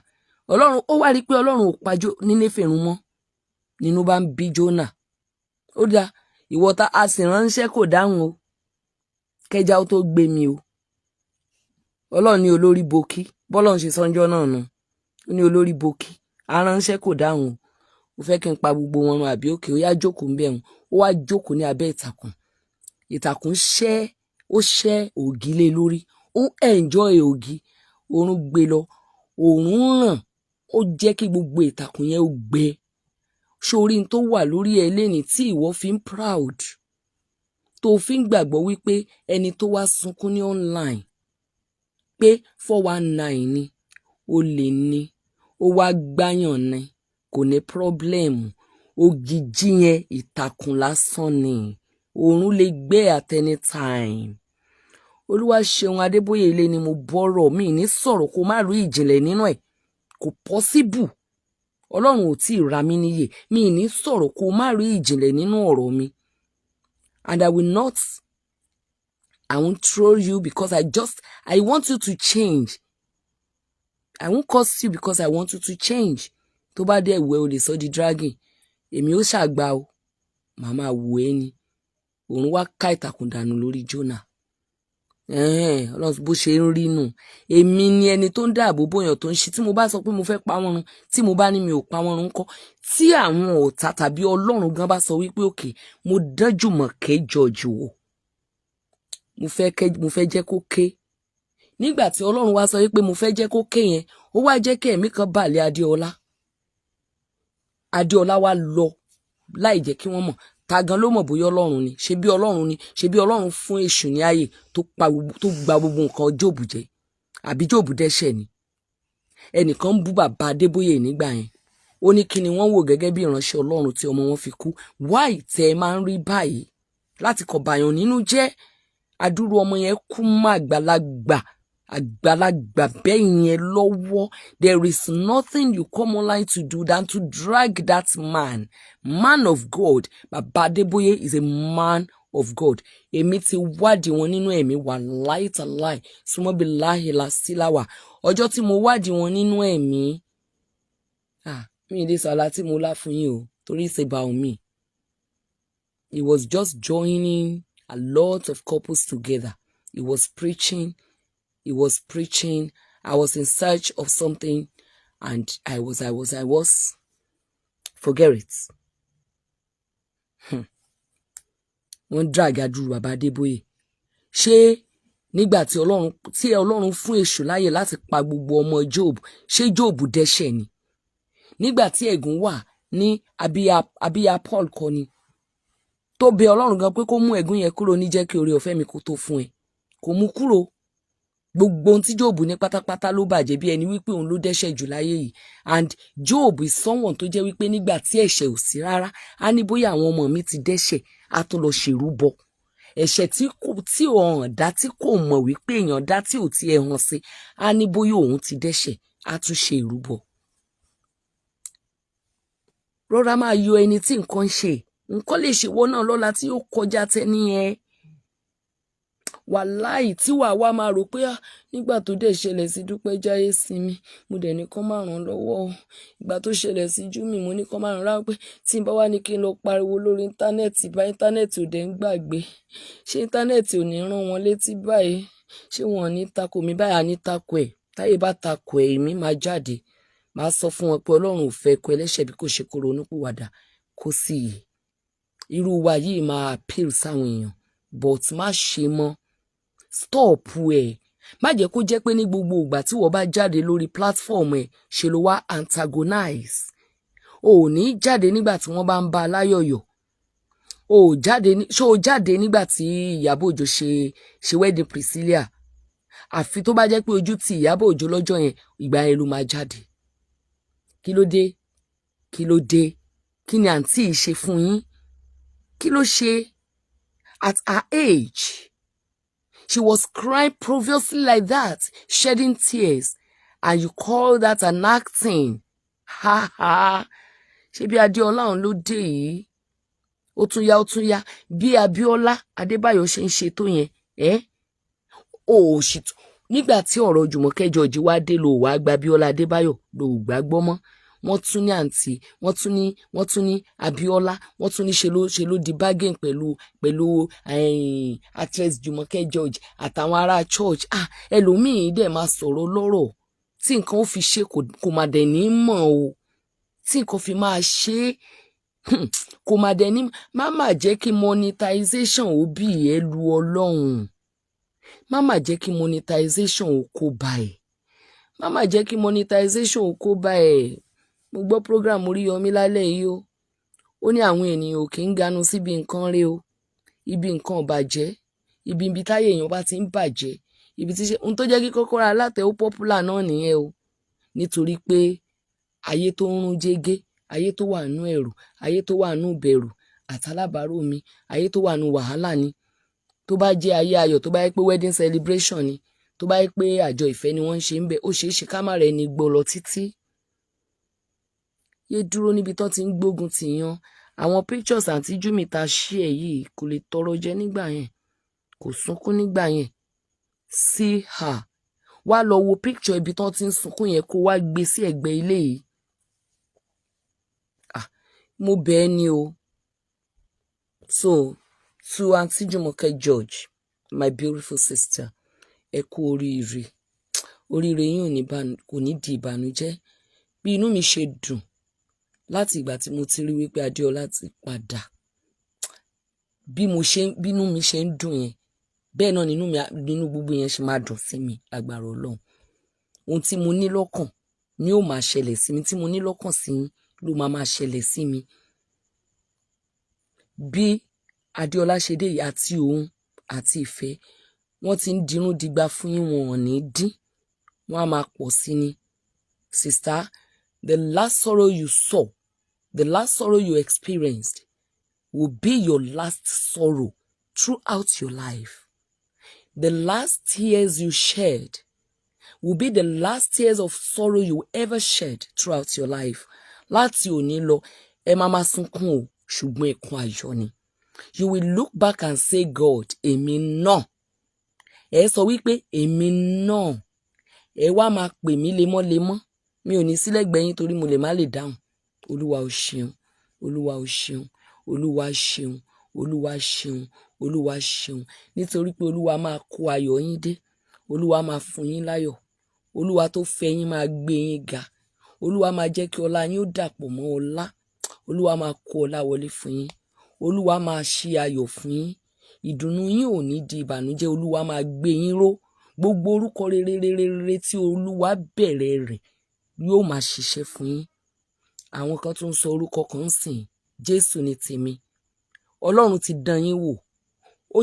Ọlọ́run ó wá rí pé Ọlọ́run ò pa Nínéfè run mọ́. Nínú bá ń bí Jónà. Ó dáa, ìwọ tá a sì ránṣẹ́ kò dáhùn o. Kẹja ó tó gbé mi o. Ọlọ́run ní olórí bokí. Bọ́lọ́run ṣe sọ́njọ́ náà nù. Ó ní olórí bokí. Aránṣẹ́ kò dáhùn o. Ó fẹ́ kí n pa gbogbo wọn run àbí òkè ó yá jókòó ń bẹ̀ wọn. Ó wá jókòó ní abẹ́ ìtàkùn. Ìtàkùn ó ṣẹ́ ògì lé lórí. Ó enjoy ògì. Oòrùn gbé lọ. Oòrùn ràn. Ó jẹ́ kí gbogbo ìtàkùn yẹn ó gbẹ. Sórí n tó wà lórí ẹ lénìí tí ìwọ fi ń proud. Tó fi ń gbàgbọ́ wípé ẹni tó wá sunkún ní online pé 419 ni, olè ni, ó wá gbáyàn ni, kò ní pọ́blẹ́mù. Ògìjí yẹn ìtàkùn lásán ni. Oòrùn lè gbé at any time. Olúwaṣeun Adébóyè ilé ni mo bọ́rọ̀ mi ní sọ̀rọ̀ kó má rí ìjìnlẹ̀ nínú ẹ̀. Kò possible. Ọlọ́run ò tí ì ra mí níyè. Mi ní sọ̀rọ̀ kó má rí ìjìnlẹ̀ nínú ọ̀rọ̀ mi. And I won't troll you because I want you to change. I won't curse you because I want you to change. Tó bá dé ìwé o lè sọ di dragging. Èmi ó ṣàgbà o. Màmá wò ẹ́ ni. Òun wá ká ìtàkùn dànù lórí Jónà. Ọlọ́run bó ṣe ń rí nù. Èmi ni ẹni tó ń dáàbò bóyàn tó ń ṣe. Tí mo bá sọ pé mo fẹ́ pa wọ́n run, tí mo bá ní mi ò pa wọ́n run ńkọ́. Tí àwọn ọ̀tá tàbí Ọlọ́run gan bá sọ wípé òkè, mo dán Jùmọ̀kẹ́ George wò. Mo fẹ́ jẹ́ kó ké. Nígbà tí Ọlọ́run wá sọ wípé mo fẹ́ jẹ́ kó ké yẹn, ó wá jẹ́ kí ẹ̀mí kan bà lé Adéọlá. Adéọlá wá lọ láì jẹ́ kí wọ́n mọ̀. Ta gan ló mọ̀ bóyá Ọlọ́run ni. Ṣé bí Ọlọ́run ni? Ṣé bí Ọlọ́run fún èṣù ní ààyè tó gba gbogbo nǹkan Jóòbù jẹ? Àbí Jóòbù dẹ́ṣẹ̀ ni? Ẹnìkan ń bú bàbá Adébóyè nígbà yẹn. Ó ní kí ni wọ́n wò gẹ́gẹ́ bí ìránṣẹ́ Ọlọ́run tí ọmọ wọn fi kú. Why tẹ́ ẹ máa ń rí báyìí? Láti kọ̀ bàyàn nínú jẹ́. Adúrú ọmọ yẹn kú mọ́ àgbàlagbà bẹ́ẹ̀ yẹn lọ́wọ́. There is nothing you come online to do than to drag that man of God. Bàbá Adébóyè is a man of God. Èmi ti wádìí wọn nínú ẹ̀mí wà láìtàláì súnmọ́ bí láhìlá síláwà. Ọjọ́ tí mo wádìí wọn nínú ẹ̀mí, mi lè sọ àlá tí mo lá fún yín o, torí it's about me. He was just joining a lot of couples together. He was preaching. I was in search of something and I was. Forget it. Wọ́n drag adúrú bàbá Adébóyè. Ṣé nígbà tí Ọlọ́run fún èṣù láyè láti pa gbogbo ọmọ Job, ṣé Job dẹ́ṣẹ̀ ni? Nígbà tí ẹ̀gún wà ní abíyá Paul kọ́ ni. Tó bẹ Ọlọ́run gan pé kó mú ẹ̀gún yẹn kúrò ní jẹ́ kí oore ọ̀fẹ́ mi kó tó fún ẹ. Kò mú kúrò. Gbogbo ohun tí Job ní pátápátá ló bàjẹ́ bí ẹni wípé òun ló dẹ́ṣẹ̀ jù láyé yìí. And Job is someone tó jẹ́ wípé nígbà tí ẹ̀ṣẹ̀ ò sí rárá, á ní bóyá àwọn ọmọ mi ti dẹ́ṣẹ̀, á tó lọ ṣèrúbọ. Ẹ̀ṣẹ̀ tí ọ̀hàn dá tí kò mọ̀ wípé èèyàn dá tí ò ti ẹ̀ hàn sí, á ní bóyá òun ti dẹ́ṣẹ̀, á tún ṣe ìrúbọ. Rọra máa yọ ẹni tí nǹkan ń ṣe. Nǹkan lè ṣèwọ náà lọ́la tí ó kọjá tẹ́ni yẹn. Wàláì tí wàá wá máa rò pé nígbà tó dẹ̀ ṣẹlẹ̀ sí Dúpẹ́ Jáyé Sinmi, mo dẹ̀ ní kán máa ràn lọ́wọ́. Ìgbà tó ṣẹlẹ̀ sí Júmì, mo ní kán máa ràn láwọn pé tí n bá wá ní kí n lọ pariwo lórí íńtánẹ́ẹ̀tì bá íńtánẹ́ẹ̀tì ò dẹ̀ ń gbàgbé. Ṣé íńtánẹ́ẹ̀tì ò ní rán wọn létí báyìí? Ṣé wọn ò ní tako mi báyìí? A ní tako ẹ̀. Táyé bá tako ẹ̀, èmi máa jáde. Màá sọ fún wọn pé Ọlọ́run ò fẹ́ kó ẹlẹ́ṣẹ̀ bí kò ṣe kó ronúpìwàdà kó sì yìí. Irú wa yìí máa appeal sáwọn èèyàn, but má ṣe mọ́. Stop ẹ̀. má jẹ́ kó jẹ́ pé ní gbogbo ìgbà tí wọ́n bá jáde lórí platform ẹ̀ ṣe ló wá antagonize. O ò ní jáde nígbà tí wọ́n bá ń bá aláyọ̀yọ̀. O ò jáde ṣé o jáde nígbà tí Ìyábọ̀ Òjó ṣe wedding Priscilla. Àfi tó bá jẹ́ pé ojú ti Ìyábọ̀ Òjó lọ́jọ́ yẹn, ìgbà yẹn ló máa jáde. Kí ló dé? Kí ló dé? Kí ni àǹtí yìí ṣe fún yín? Kí ló ṣe? At her age, she was crying profusely like that, shedding tears, and you call that an acting? Ha ha! Ṣé bí Adéọlá òun ló dé yìí? Ó tún yá bí Abíọ́lá Adébáyọ̀ ṣe ń ṣe tó yẹn, ó ṣì nígbà tí ọ̀rọ̀ Jùmọ̀kẹ́ George wá dé ló wá gba Abíọ́lá Adébáyọ̀ ló gbàgbọ́ mọ́. Wọ́n tún ní àǹtí, wọ́n tún ní Abíọ́lá, wọ́n tún ní ṣe ló di bargain pẹ̀lú actress Jùmọ̀kẹ́ George àtàwọn ará church. Ẹlòmíì dẹ̀ máa sọ̀rọ̀ lọ́rọ̀ tí nǹkan ó fi ṣe kò má dẹ̀ ní mọ̀ o, tí nǹkan fi máa ṣe kò má dẹ̀ ní má jẹ́ kí monetization ó bí ẹ lu Ọlọ́run. Má jẹ́ kí monetization ó kó bá ẹ. Má jẹ́ kí monetization ó kó bá ẹ. Mo gbọ́ program Oríyọmí lálẹ́ yìí o. Ó ní àwọn ènìyàn ò kí ń ganu síbi nǹkan rẹ̀ o. Ibi nǹkan ò bàjẹ́. Ibi táyé èèyàn bá ti ń bàjẹ́. Ibi tí ṣe ohun tó jẹ́ kí Kọ́kọ́rọ́ Alátẹ ó popular náà nìyẹn o. Nítorí pé ayé tó ń rún jégé, ayé tó wà nú ẹ̀rù, ayé tó wà nú bẹ̀rù àtàlábàárò mi, ayé tó wà nú wàhálà ni. Tó bá jẹ́ ayé ayọ̀, tó bá yẹ pé wedding celebration ni, tó bá yẹ pé àjọ ìfẹ́ ni wọ́n ń ṣe ń bẹ, ó ṣeé ṣe ká má rẹ̀ ní gbọ́ lọ títí. Yé dúró níbi tó ti ń gbógun tì yan. Àwọn pictures àǹtí Júmi ta share yìí kò lè tọrọ jẹ nígbà yẹn, kò sunkún nígbà yẹn. See her. Wá lọ wo picture ibi tó ti ń sunkún yẹn kó wá gbé sí ẹ̀gbẹ́ ilé yìí. Mo bẹ̀ ẹ́ ni o. So, to Aunty Jùmọ̀kẹ́ George, my beautiful sister, ẹ kú oríire. Oríire yín kò ní di ìbànújẹ́. Bí inú mi ṣe dùn láti ìgbà tí mo ti rí wípé Adéọlá ti padà. Bí inú mi ṣe ń dùn yẹn, bẹ́ẹ̀ náà nínú gbogbo yẹn ṣe máa dùn sí mi lágbára Ọlọ́run. Ohun tí mo ní lọ́kàn ni ó máa ṣẹlẹ̀ sí mi, tí mo ní lọ́kàn sí yín ló máa ṣẹlẹ̀ sí mi. Bí Adéọlá ṣe dé yìí àti òun àti Ìfẹ́, wọ́n ti ń dirún digba fún yín, wọn ò ní dín, wọ́n á máa pọ̀ sí ni. Sister, the last sorrow you saw, the last sorrow you experienced will be your last sorrow throughout your life. The last tears you shed will be the last tears of sorrow you ever shed throughout your life. Láti òní lọ, ẹ máa sunkún o, ṣùgbọ́n ẹkún ayọ̀ ni. You will look back and say, God, èmi náà. Ẹ sọ wípé èmi náà. Ẹ wá máa pè mí lemọ́lemọ́. Mi ò ní sí lẹ́gbẹ̀ẹ́ yín torí mo lè má lè dáhùn. Olúwa o ṣeun, Olúwa o ṣeun, Olúwa ṣeun, Olúwa ṣeun, Olúwa ṣeun. Nítorí pé Olúwa máa kó ayọ̀ yín dé. Olúwa máa fún yín láyọ̀. Olúwa tó fẹ́ yín máa gbé yín ga. Olúwa máa jẹ́ kí ọlá yín ó dàpọ̀ mọ́ ọlá. Olúwa máa kó ọlá wọlé fún yín. Olúwa máa ṣí ayọ̀ fún yín. Ìdùnnú yín ò ní di ìbànújẹ́. Olúwa máa gbé yín ró. Gbogbo orúkọ rere tí Olúwa bẹ̀rẹ̀ rẹ̀ yóò máa ṣiṣẹ́ fún yín. Àwọn kan tún sọ orúkọ kan ń sìn, Jésù ni tèmi. Ọlọ́run ti dán yín wò. Ó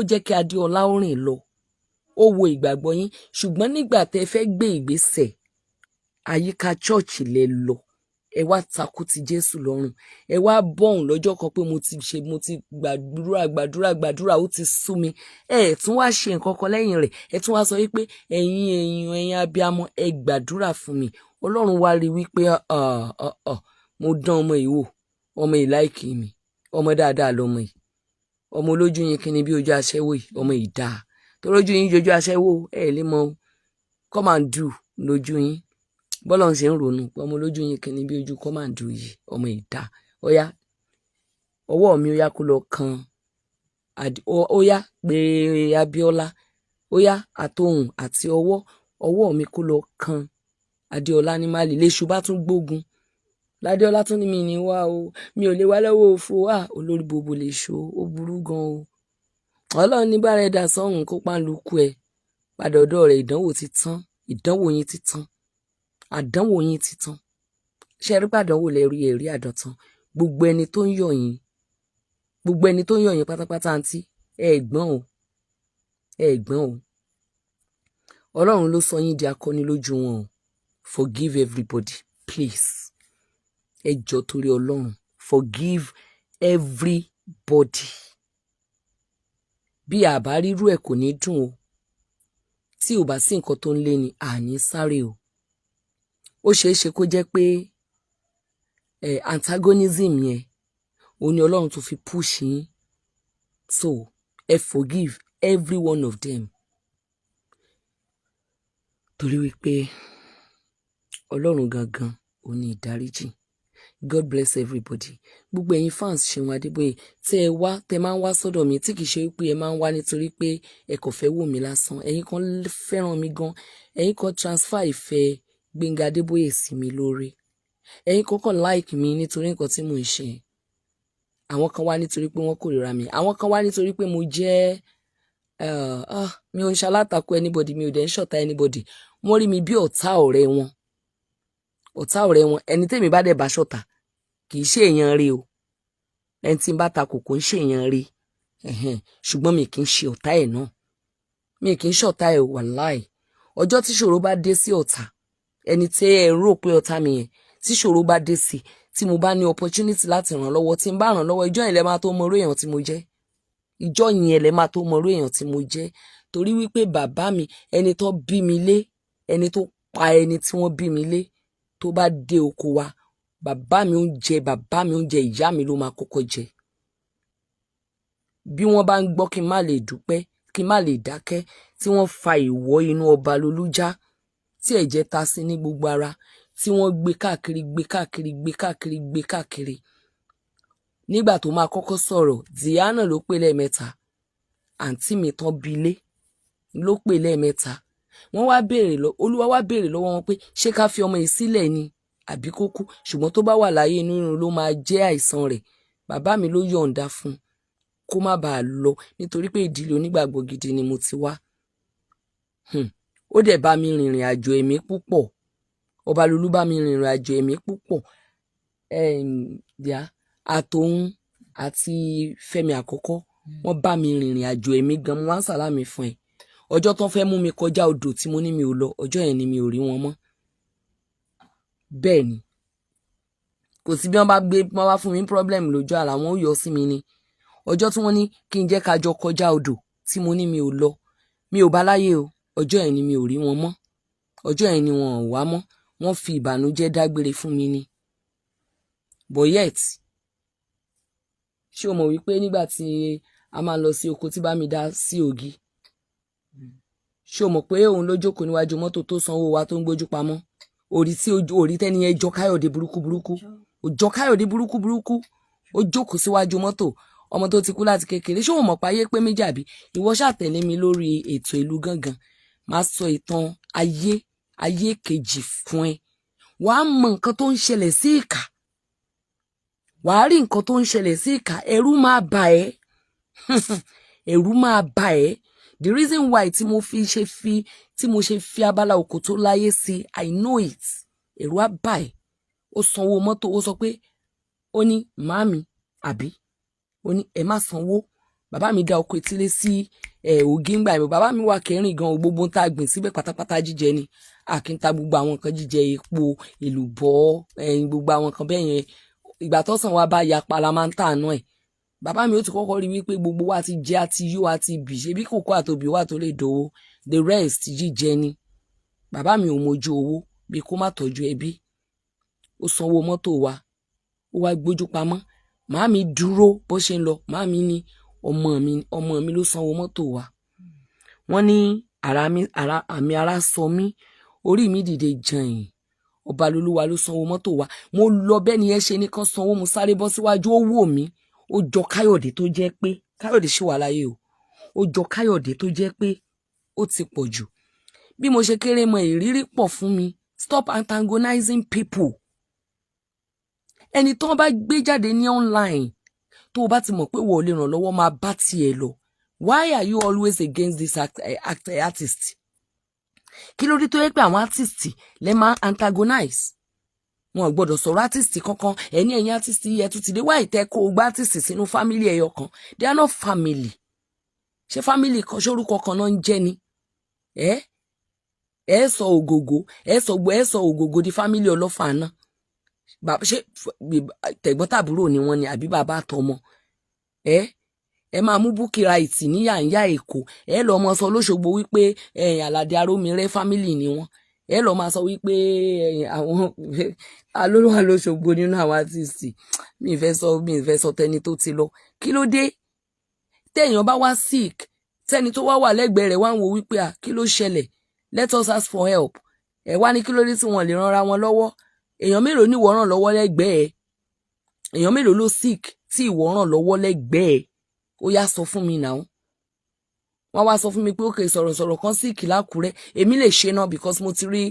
jẹ́ kí Adéọlá ó rìn lọ. Ó wo ìgbàgbọ́ yín. Ṣùgbọ́n nígbà tẹ́ fẹ́ gbé ìgbésẹ̀, àyíká chọ́ọ̀chì lẹ lọ. Ẹ wá takú ti Jésù lọ́rùn. Ẹ wá bọ̀hùn lọ́jọ́ kan pé mo ti gbàdúrà ó ti sú mi. Ẹ tún wá ṣe nǹkan kan lẹ́yìn rẹ̀. Ẹ tún wá sọ wípé ẹ̀yin abiyamọ ẹ gbàdúrà fún mi. Ọlọ́run wá rí wípé mo dán ọmọ yìí wò. Ọmọ yìí láìkì mi. Ọmọ dáadáa lọmọ yìí. Ọmọ olójú yín kíni bí ojú aṣẹ́wó yìí. Ọmọ yìí dáa. Torí ojú yín jojú aṣẹ́wó ẹ lè mọ come and do lójú yín. Bọ́lá ń ṣe ń ronú pé ọmọ lójú yín kíni bí ojú kọ́máǹdù yìí, ọmọ ìdá. Ó yá, ọwọ́ mi ó yá kó lọ kan, ó yá pé Abíọ́lá, ó yá àtohùn àti ọwọ́ mi kó lọ kan Adéọlá ní Málì. Léṣu bá tún gbógun. Ládéọlá tún ní mi ní wá o, mi ò lè wá lọ́wọ́ òfo wá. Olórí bobo lè ṣo, ó burú gan o. Ọlọ́run ní bára ẹ̀dá sọ́hùn kó pàlùkù ẹ̀. padà ọ̀dọ̀ rẹ̀ ìdánwò ti tán, ìdánwò yín ti tán, àdánwò yín ti tán. Ṣé rí pàdánwò lẹ rí ẹ̀rí àdọ̀tán? Gbogbo ẹni tó ń yọ̀ yín pátápátá àǹtí ẹ gbọ́n o, ẹ gbọ́n o. Ọlọ́run ló sọ yín di akọni lójú wọn o. Forgive everybody, please. Ẹ jọ̀ọ́ torí Ọlọ́run, forgive everybody. Bí àbá rírú ẹ̀ kò ní dùn o. Tí ò bá sí nǹkan tó ń lé ni àní sáré o. Ó ṣeé ṣe kó jẹ́ pé antagonism yẹn òun ni Ọlọ́run tó fi push yín. So ẹ forgive every one of them. Torí wípé Ọlọ́run gangan òun ni ìdáríjì. God bless everybody. Gbogbo ẹ̀yin fans Ṣeun Adébóyè tẹ́ máa ń wá sọ́dọ̀ mi tí kìí ṣe wípé ẹ máa ń wá nítorí pé ẹ kò fẹ́ wò mí lásán. Ẹ̀yin kan fẹ́ràn mi gan. Ẹ̀yin kan transfer ìfẹ́ Gbénga Adébóyè sí mi lórí. Ẹ̀yin kan kàn like mi nítorí nǹkan tí mò ń ṣe. Àwọn kan wá nítorí pé wọ́n kórìíra mi. Àwọn kan wá nítorí pé mo jẹ́ mi ò ń ṣalátakò anybody, mi ò dẹ̀ ń ṣọ̀tá anybody. Wọ́n rí mi bí ọ̀tá ọ̀rẹ́ wọn. Ọ̀tá ọ̀rẹ́ wọn, ẹni tẹ́mi bá dẹ̀ bá ṣọ̀tá kì í ṣe èèyàn rí o. Ẹni tí ń bá takò kò ń ṣe èèyàn rí. Ṣùgbọ́n mi kì í ṣe ọ̀tá ẹ̀ náà. Mi kì í ṣọ̀tá ẹ̀ wàláì. Ọjọ́ tí ṣòro bá dé sí ọ̀tá, ẹni tí ẹ rò pé ọ̀tá mi yẹn, tí ṣòro bá dé sí, tí mo bá ní opportunity láti ràn lọ́wọ́, tí n bá ràn lọ́wọ́, ìjọ́ yẹn lẹ máa tó mọ irú èèyàn tí mo jẹ́. Ìjọ́ yẹn lẹ máa tó mọ irú èèyàn tí mo jẹ́. Torí wípé bàbá mi, ẹni tó bí mi lé, ẹni tó pa ẹni tí wọ́n bí mi lé, tó bá dé oko wa, bàbá mi oúnjẹ ìyá mi ló máa kọ́kọ́ jẹ. Bí wọ́n bá ń gbọ́ kí n má lè dúpẹ́, kí n má lè dákẹ́, tí wọ́n fa ìwọ̀ inú ọba lolújá, tí ẹ̀jẹ̀ ta sí ní gbogbo ara, tí wọ́n gbé káàkiri. Nígbà tó máa kọ́kọ́ sọ̀rọ̀, Diana ló pè lẹ́ẹ̀mẹ́ta. Àǹtí mi tán bilé ló pè lẹ́ẹ̀mẹ́ta. Olúwa wá béèrè lọ́wọ́ wọn pé ṣé ká fi ọmọ yìí sílẹ̀ ni àbí kó kú. Ṣùgbọ́n tó bá wà láyé inú rírun ló máa jẹ́ àìsàn rẹ̀. Bàbá mi ló yọ̀ǹda fún un kó má bàa lọ nítorí pé ìdílé onígbàgbọ́ gidi ni mo ti wá. Ó dẹ̀ bá mi rìnrìn àjò ẹ̀mí púpọ̀. Ọbalolú bá mi rìnrìn àjò ẹ̀mí púpọ̀. Àtòun àti Fẹ́mi àkọ́kọ́ wọ́n bá mi rìnrìn àjò ẹ̀mí gan. Mo wá ń sàlámì fún ẹ. Ọjọ́ tán fẹ́ mú mi kọjá odò tí mo ní mi ò lọ, ọjọ́ yẹn ni mi ò rí wọn mọ́. Bẹ́ẹ̀ ni. Kò sí bí wọ́n bá fún mi problem lójú àlá, wọn ó yọ sí mi ni. Ọjọ́ tí wọ́n ní kí n jẹ́ ká jọ kọjá odò tí mo ní mi ò lọ, mi ò bá láyé o. Ọjọ́ yẹn ni mi ò rí wọn mọ́. Ọjọ́ yẹn ni wọn ò wá mọ́. Wọ́n fi ìbànújẹ́ dágbére fún mi ni. But yet, ṣé o mọ̀ wípé nígbà tí a máa lọ sí oko tí bá mi dá sí ògì, ṣé o mọ̀ pé òun ló jókòó níwájú mọ́tò tó sanwó wa tó ń gbójú pamọ́? Orí tẹ́ni yẹn jọ Káyọ̀dé burúkú. Ó jọ Káyọ̀dé burúkú. Ó jókòó síwájú mọ́tò. Ọmọ tó ti kú láti kékeré. Ṣé o mọ̀ pé ayé pé méjì àbí? Ìwọ ṣàtẹ̀lé mi lórí ètò ìlú gángan. Máa sọ ìtàn ayé kejì fún ẹ. Wàá mọ nǹkan tó ń ṣẹlẹ̀ sí ìkà. Wàá rí nǹkan tó ń ṣẹlẹ̀ sí ìkà. Ẹ̀rù máa bà ẹ́. Ẹ̀rù máa bà ẹ́. The reason why tí mo ṣe fi abala òkò tó láyé sí, I know it. Ẹ̀rù á bà ẹ́. Ó sanwó mọ́tò, ó sọ pé, ó ní màámi àbí? Ó ní ẹ má sanwó. Bàbá mi dá oko etílé sí ògì ńgbà mi. Bàbá mi wà kẹrin gan, gbogbo ń tá gbìn síbẹ̀ pátápátá jíjẹ ni. Àkínta gbogbo àwọn nǹkan jíjẹ, epo, èlùbọ́, gbogbo àwọn nǹkan bẹ́ẹ̀ yẹn. Ìgbà tọ́sàn wa bá ya pala máa ń tàánú ẹ̀. Bàbá mi ó ti kọ́kọ́ rí wípé gbogbo wa ti jẹ àti yó àti bì. Ṣebí kòkó àtòbí wà tó lè dòwó. The rest jíjẹ ni. Bàbá mi ò mojú owó bí kó má tọ́jú ẹbí. Ó sanwó mọ́tò wa. Ó wá gbójú pamọ́. Màámi dúró bó ṣe ń lọ. Màámi ní ọmọ mi ló sanwó mọ́tò wa. Wọ́n ní àmì ara sọ mí. Orí mi dìde jàìn. Ọbalolúwa ló sanwó mọ́tò wa. Mo lọ bẹ́ẹ̀ ni ẹ ṣe ní kan sanwó, mo sáré bọ́ síwájú, ó wò mí. Ó jọ Káyọ̀dé tó jẹ́ pé Káyọ̀dé ṣì wà láyé o. Ó jọ Káyọ̀dé tó jẹ́ pé ó ti pọ̀ jù. Bí mo ṣe kéré mọ ìrírí pọ̀ fún mi. Stop antagonizing people. Ẹni tó bá gbé jáde ní online tó bá ti mọ̀ pé wọ́n lè ràn lọ́wọ́ máa bá tiẹ̀ lọ. Why are you always against this artist? kí ló dé tó yẹ pé àwọn artist lè máa antagonize wọn gbọ́dọ̀ sọ̀rọ̀ artist kankan ẹ̀yin artist yẹ tún ti dé wá ìtẹ́ kó gba artist sínú family ẹyọ kan they are not family ṣé family kan ṣórúkọ kan náà ń jẹ́ ni ẹ sọ ògògò di family ọlọ́fà náà ṣé tẹ̀gbọ́ntàbúrò ni wọ́n ni àbí bàbá àtọmọ ẹ máa mú Bukky Right ní yàǹyà Èkó ẹ lọ mọ sọ lóṣogbo wípé Àlàdé Arómiré family ni wọ́n ẹ lọ máa sọ wípé àwọn alólùwà lóṣogbo nínú àwọn artist mi ìfẹ́ sọ tẹni tó ti lọ kí ló dé téèyàn bá wá sick tẹni tó wá wà lẹ́gbẹ̀ẹ́ rẹ̀ wá ń wo wípé kí ló ṣẹlẹ̀ let us ask for help ẹ wá ní kí ló dé tí wọ́n lè ranra wọn lọ́wọ́ èèyàn mélòó ní ìwọ ràn lọ́wọ́ lẹ́gbẹ̀ẹ́ èèyàn mélòó ló sick tí ìwọ ràn lọ́wọ́ lẹ́gbẹ̀ẹ́ ó yá sọ fún mi náà wọ́n wá sọ fún mi pé òkè sọ̀rọ̀sọ̀rọ̀ kan sick l'Ákúrẹ́ èmi lè ṣe náà because mo ti rí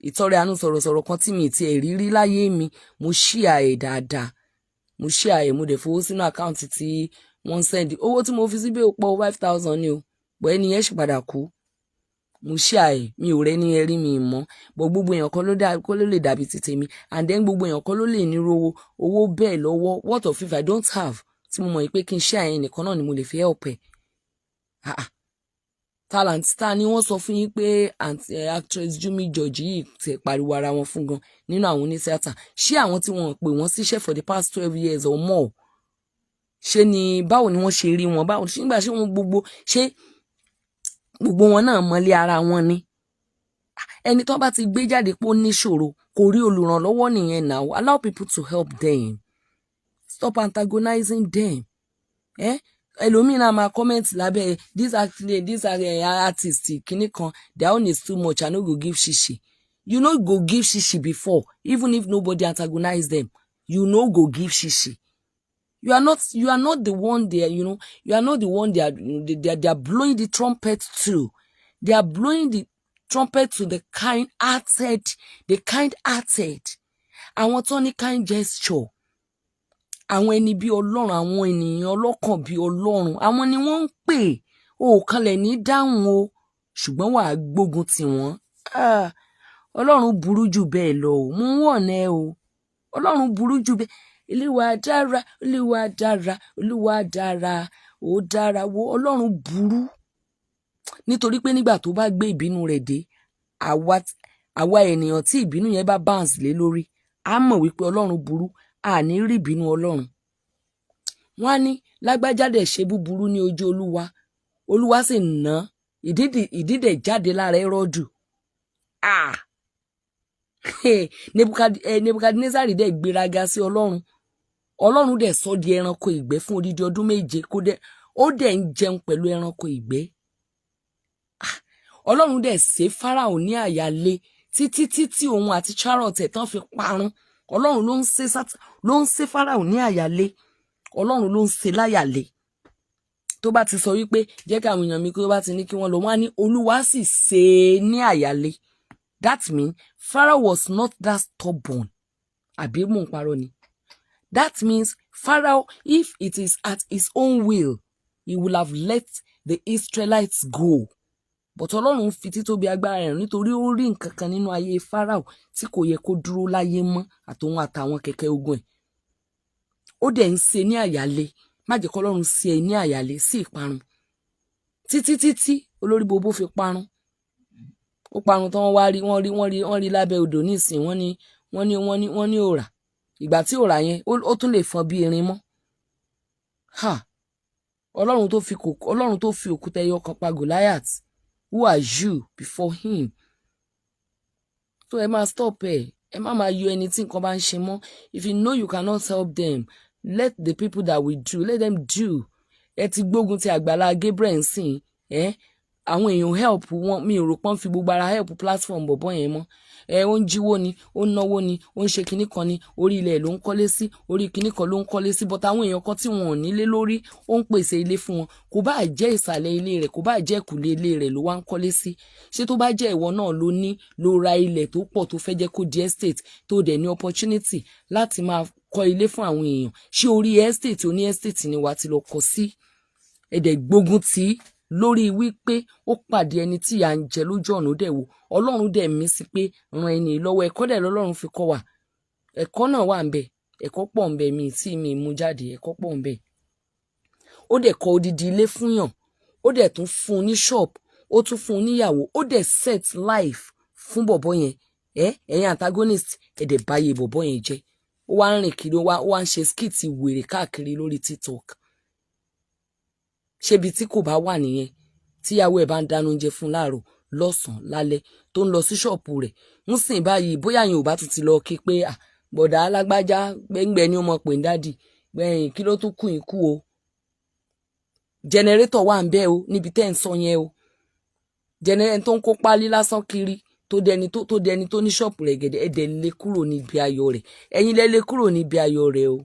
ìtọrẹ àánú sọ̀rọ̀sọ̀rọ̀ kan tí mi ti ẹ̀ rí láyé mi mo share ẹ̀ dáadáa mo share ẹ̀ mo dẹ̀ fowó sínú àkáǹtì tí wọ́n send owó tí mo fi síbẹ̀ ó pọ̀ 5,000 ni o bọ̀ ẹni yẹn ṣì padà kú mo share ẹ̀ mi ò rẹ́ ní ẹrí mi mọ́ bọ̀ gbogbo èèyàn kan ló lè dàbí ti tèmi and then gbogbo èèyàn kan ló lè ní owó bẹ́ẹ̀ lọ́wọ́ what of if I don't have tí mo mọ̀ pé kí n share ẹ̀ nìkan náà ni mo lè fi help ẹ̀ talent ta ni wọ́n sọ fún yín pé actress Jumi George yìí ti pariwo ara wọn fún gan nínú àwọn onítíátà ṣé àwọn tí wọ́n pè wọ́n síṣẹ́ for the past 12 years or more ṣé ni báwo ni wọ́n ṣe rí wọn báwo nígbà ṣé wọn gbogbo wọn náà mọ́lé ara wọn ni ẹni tó bá ti gbé jáde pé ó níṣòro kò rí olùrànlọ́wọ́ nìyẹn now allow people to help them stop antagonizing them ẹlòmíràn máa comment lábẹ́ this artist kìíní kan their own is too much I no go give shishi you no go give shishi before even if nobody antagonize them you no go give shishi you are not the one there you are not the one they are blowing the trumpet to they are blowing the trumpet to the kind-hearted àwọn tó ní kind gesture àwọn ẹni bí Ọlọ́run àwọn ènìyàn ọlọ́kàn bí Ọlọ́run àwọn ni wọ́n ń pè òkànlẹ̀ ní dáhùn o ṣùgbọ́n wàá gbógun tì wọ́n Ọlọ́run burú jù bẹ́ẹ̀ lọ o mú wọ̀nà ẹ o Ọlọ́run burú jù bẹ́ẹ̀ Olúwa dára Olúwa dára Olúwa dára ó dára wo Ọlọ́run burú nítorí pé nígbà tó bá gbé ìbínú rẹ̀ dé àwa ènìyàn tí ìbínú yẹn bá bounce lé lórí á mọ̀ wípé Ọlọ́run burú àní rí ìbínú Ọlọ́run wọ́n á ní lágbájá dẹ̀ ṣe búburú ní ojú Olúwa sì ná ìdídẹ̀ jáde lára Hẹ́rọ́dù Nebukadnezari dẹ̀ gbéraga sí Ọlọ́run dẹ̀ sọ di ẹranko ìgbẹ́ fún odidi ọdún 7 ó dẹ̀ ń jẹun pẹ̀lú ẹranko ìgbẹ́ Ọlọ́run dẹ̀ ṣe Fáráò ní àyàlé títí òun àti chariot ẹ̀ tán fi parun Ọlọ́run ló ń ṣe Fáráò ní àyàlé Ọlọ́run ló ń ṣe láyàlé tó bá ti sọ wípé jẹ́ kí àwọn èèyàn mi kí ó bá ti ní kí wọ́n lọ wọ́n á ní Olúwa sì ṣe ní àyàlé that means Pharaoh was not that stubborn àbí mò ń parọ́ ni that means Pharaoh if it is at his own will he will have let the Israelites go but Ọlọ́run fi títóbi agbára rẹ̀ nítorí ó rí nǹkan kan nínú ayé Pharaoh tí kò yẹ kó dúró láyé mọ́ àtòun àtàwọn kẹ̀kẹ́ ogun ẹ̀ ó dẹ̀ ń ṣe ní àyàlé má jẹ́ k'Ọlọ́run ṣe ẹ ní àyàlé sí ìparun títí olórí bobo fi parun ó parun tán wọ́n rí lábẹ́ odò nísìn wọ́n ní òrà ìgbà tí òrà yẹn ó tún lè fọn bí erin mọ́ Ọlọ́run tó fi òkúta ẹyọ kan pa Goliath who are you before him so ẹ máa stop ẹ má máa yọ ẹni tí nǹkan bá ń ṣe mọ́ if you know you cannot help them let the people that will do let them do ẹ ti gbógun ti Àgbàlá Gabriel nsìn àwọn èèyàn help wọn mi ò rò pọ́n fi gbogbo ara help platform bọ̀bọ̀ yẹn mọ́ ó ń jíwó ni ó ń náwó ni ó ń ṣe kinní kan ni orí ilẹ̀ ló ń kọ́lé sí orí kinní kan ló ń kọ́lé sí but àwọn èèyàn kan tí wọn ò nílé lórí ó ń pèsè ilé fún wọn kò bá jẹ́ ìsàlẹ̀ ilé rẹ̀ kò bá jẹ́ ìkùlé ilé rẹ̀ ló wá ń kọ́lé sí ṣé tó bá jẹ́ ìwọ náà ló ra ilẹ̀ tó pọ̀ tó fẹ́ jẹ́ kó di estate tó dẹ̀ ní opportunity láti máa kọ́ ilé fún àwọn èèyàn ṣé orí estate oní estate ni wàá ti lọ kọ́ sí ẹ̀dẹ̀ gbógun tí lórí wípé ó pàdé ẹni tí ìyà ń jẹ lójú ọ̀nà dẹ̀ wò Ọlọ́run dẹ̀ mí sí pé ran ẹni lọ́wọ́ ẹ̀kọ́ dẹ̀ lọ́lọ́run fi kọ́ wa ẹ̀kọ́ náà wà ń bẹ̀ ẹ̀kọ́ pọ̀ ń bẹ̀ mi mú jáde ẹ̀kọ́ pọ̀ ń bẹ̀ ó dẹ̀ kọ́ odidi ilé fún yàn ó dẹ̀ tún fún un ní shop ó tún fún un níyàwó ó dẹ̀ set life fún bọ̀bọ̀ yẹn ẹ̀yin antagonist ẹ̀dẹ̀ báyé bọ̀bọ̀ yẹn jẹ́ ó wá ń rìn kiri ó wá ń ṣe skit wèrè káàkiri lórí TikTok ṣébi tí kò bá wà nìyẹn tíyàwó ẹ̀ bá ń dáná oúnjẹ fún láàárọ̀ lọ́sàn-án lálẹ́ tó ń lọ sí ṣọ́ọ̀pù rẹ̀ ń sìn báyìí bóyá yẹn ò bá tún ti lọ kí pé bọ̀dá alágbájá gbẹ́ngbẹ́ ni ó mọ̀ pé ń dádì gbẹ̀yìn kí ló tún kù ikú o jẹnẹrétọ̀ wà ń bẹ́ o níbi tẹ́ ń sọ yẹn o jẹnẹrétọ̀ tó ń kó pálí lásán kiri tó dẹni tó ní ṣọ́ọ̀pù rẹ̀ gẹ̀dẹ̀ ẹ̀dẹ̀ lé kúrò níbi ayọ̀ rẹ̀ ẹ̀yin lẹ́ lé kúrò níbi ayọ̀ rẹ̀ o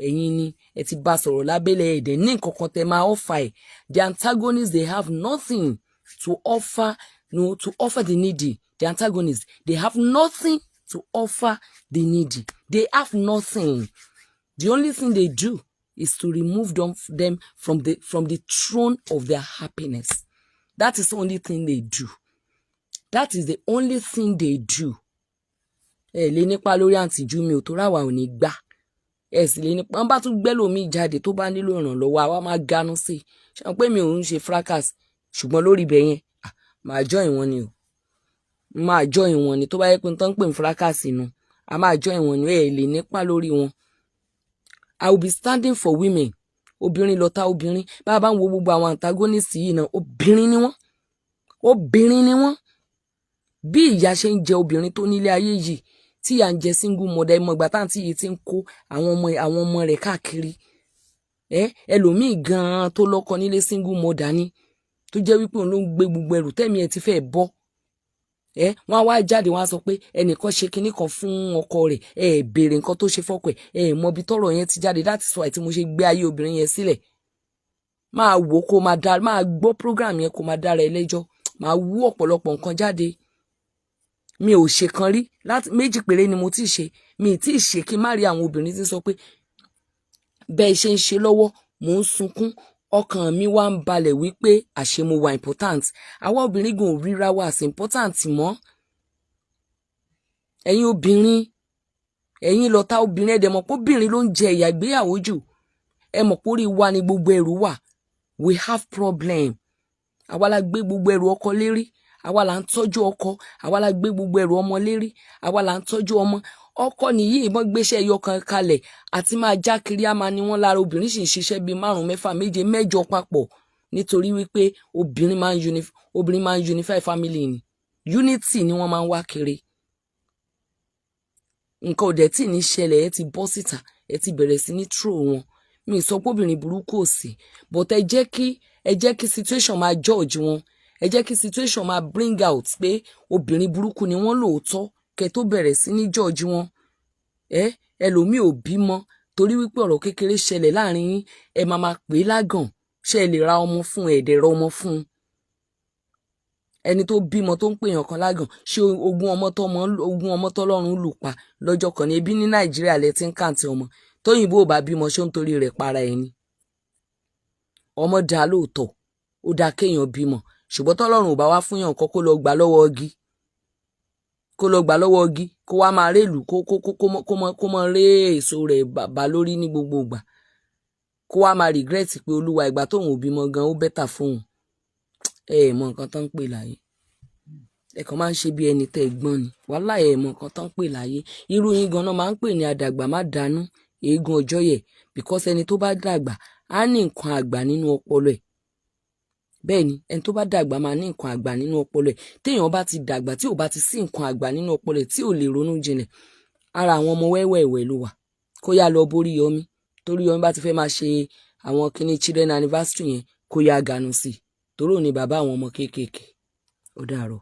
ẹ̀yin ni ẹ ti bá sọ̀rọ̀ lábẹ́lẹ̀ ẹ̀dẹ̀ ní nǹkan kan tẹ́ máa offer ẹ̀ the antagonists they have nothing to offer to offer the needy the antagonists they have nothing to offer the needy they have nothing the only thing they do is to remove them from the throne of their happiness that is the only thing they do that is the only thing they do ẹ lè nípa lórí àǹtìjú mi ò tó ráwà ò ní gbà ẹ sì lè nípa wọn bá tún gbẹ́ lómi jáde tó bá nílò ìrànlọ́wọ́ àwa máa ganu sí i ṣe pé mi ò ń ṣe fracas ṣùgbọ́n lórí ibẹ̀ yẹn máa join wọn ni o máa join wọn ni tó bá yẹ pé n tán ń pè ní fracas inú a máa join wọn ni ẹ lè nípa lórí wọn I will be standing for women obìnrin lọ́tà obìnrin bá a bá ń wo gbogbo àwọn antagonist yìí náà obìnrin ni wọ́n bí ìyà ṣe ń jẹ obìnrin tó nílé ayé yìí tí ìyà ń jẹ single mother ẹ mọ ìgbà táǹtì yìí ti ń kó àwọn ọmọ rẹ̀ káàkiri ẹlòmíì gan-an tó lọ́kọ nílé single mother ni tó jẹ́ wípé òun ló ń gbé gbogbo ẹrù tẹ́mi ẹ ti fẹ́ bọ́ wọ́n á wá jáde wọ́n á sọ pé ẹnìkan ṣe kinní kan fún ọkọ rẹ̀ béèrè nǹkan tó ṣe fọ́kọ ẹ̀ mọ ibi tọ́rọ̀ yẹn ti jáde that is why tí mo ṣe gbé ayé obìnrin yẹn sílẹ̀ máa wò kó máa gbọ́ program yẹn kó máa dára ẹ lẹ́jọ́ máa wú ọ̀pọ̀lọpọ̀ nǹkan jáde mi ò ṣe kan rí méjì péré ni mo ti ṣe mi ti ṣe kí n má rí àwọn obìnrin tí ń sọ pé bẹ́ẹ̀ ṣe ń ṣe lọ́wọ́ mò ń sunkún ọkàn mi wá ń balẹ̀ wípé àṣé mo wà important àwa obìnrin gan ò ríra wa as important mọ́ ẹ̀yin obìnrin ẹ̀yin lọ́tà obìnrin ẹ̀dẹ̀ mọ̀ pé obìnrin ló ń jẹ ìyà ìgbéyàwó jù ẹ mọ̀ pé orí wa ni gbogbo ẹrù wà we have problem àwa la gbé gbogbo ẹrù ọkọ lérí àwa là ń tọ́jú ọkọ àwa la gbé gbogbo ẹrù ọmọ lérí àwa là ń tọ́jú ọmọ ọkọ nìyí ìbọn gbéṣẹ́ ẹyọ kan kalẹ̀ àti máa já kiri á máa ní wọn lára obìnrin sì ń ṣiṣẹ́ bíi 5, 6, 7, 8 papọ̀ nítorí wípé obìnrin máa ń unify family ni unity ni wọ́n máa ń wá kiri nǹkan ò dẹ̀ tí ní ṣẹlẹ̀ ẹ ti bọ́ síta ẹ ti bẹ̀rẹ̀ sí ní tró wọn mi sọ pé obìnrin burúkú ò sí but ẹ jẹ́ kí situation máa judge wọn ẹ jẹ́ kí situation máa bring out pé obìnrin burúkú ni wọ́n lóòótọ́ kẹ tó bẹ̀rẹ̀ sí ní judge wọn ẹlòmíì ò bímọ torí wípé ọ̀rọ̀ kékeré ṣẹlẹ̀ láàrin yín ẹ máa pè é lágàn ṣé ẹ lè ra ọmọ fún ẹ̀ẹ́dẹ̀ ra ọmọ fún un ẹni tó bímọ tó ń pè yàn kan lágàn ṣé ogún ọmọ tọ́lọ́run lù pa lọ́jọ́ kan ní ebi ní Nàìjíríà lẹ ti ń kàǹtì ọmọ tóyìnbó ò bá bímọ ṣé ń torí rẹ̀ para ẹni ọmọ dá lóòótọ́ ó dá kéèyàn bímọ ṣùgbọ́n tọ́lọ́run ò bá wá fún yàn kan kó lọ gbà lọ́wọ́ igi kó wá máa rélù kó mọ ré èso rẹ̀ bá lórí ní gbogbo ìgbà kó wá máa regret pé olúwa ìgbà tóun ò bímọ gan ó bẹ́tà fóun mọ nǹkan tó ń pè láyé ẹ̀kan máa ń ṣe bí ẹni tẹ́ gbọ́n ni wàhálà mọ nǹkan tó ń pè láyé irú yín ganan máa ń pè ní àdàgbà má dànù eégún ọjọ́ yẹ because ẹni tó bá dàgbà á ní nǹkan àgbà nínú ọpọlọ ẹ̀ bẹ́ẹ̀ ni ẹni tó bá dàgbà máa ní nǹkan àgbà nínú ọpọlọ ẹ̀ téèyàn bá ti dàgbà tí ò bá ti sí nǹkan àgbà nínú ọpọlọ ẹ̀ tí ò lè ronú jinlẹ̀ ara àwọn ọmọ wẹ́wẹ́wẹ́ ló wà kó yá lọ borí yọmí torí yọmí bá ti fẹ́ máa ṣe àwọn kíní children anniversary yẹn kó yá ganu sí i torí òní bàbá àwọn ọmọ kéékèèké ó dàárọ̀.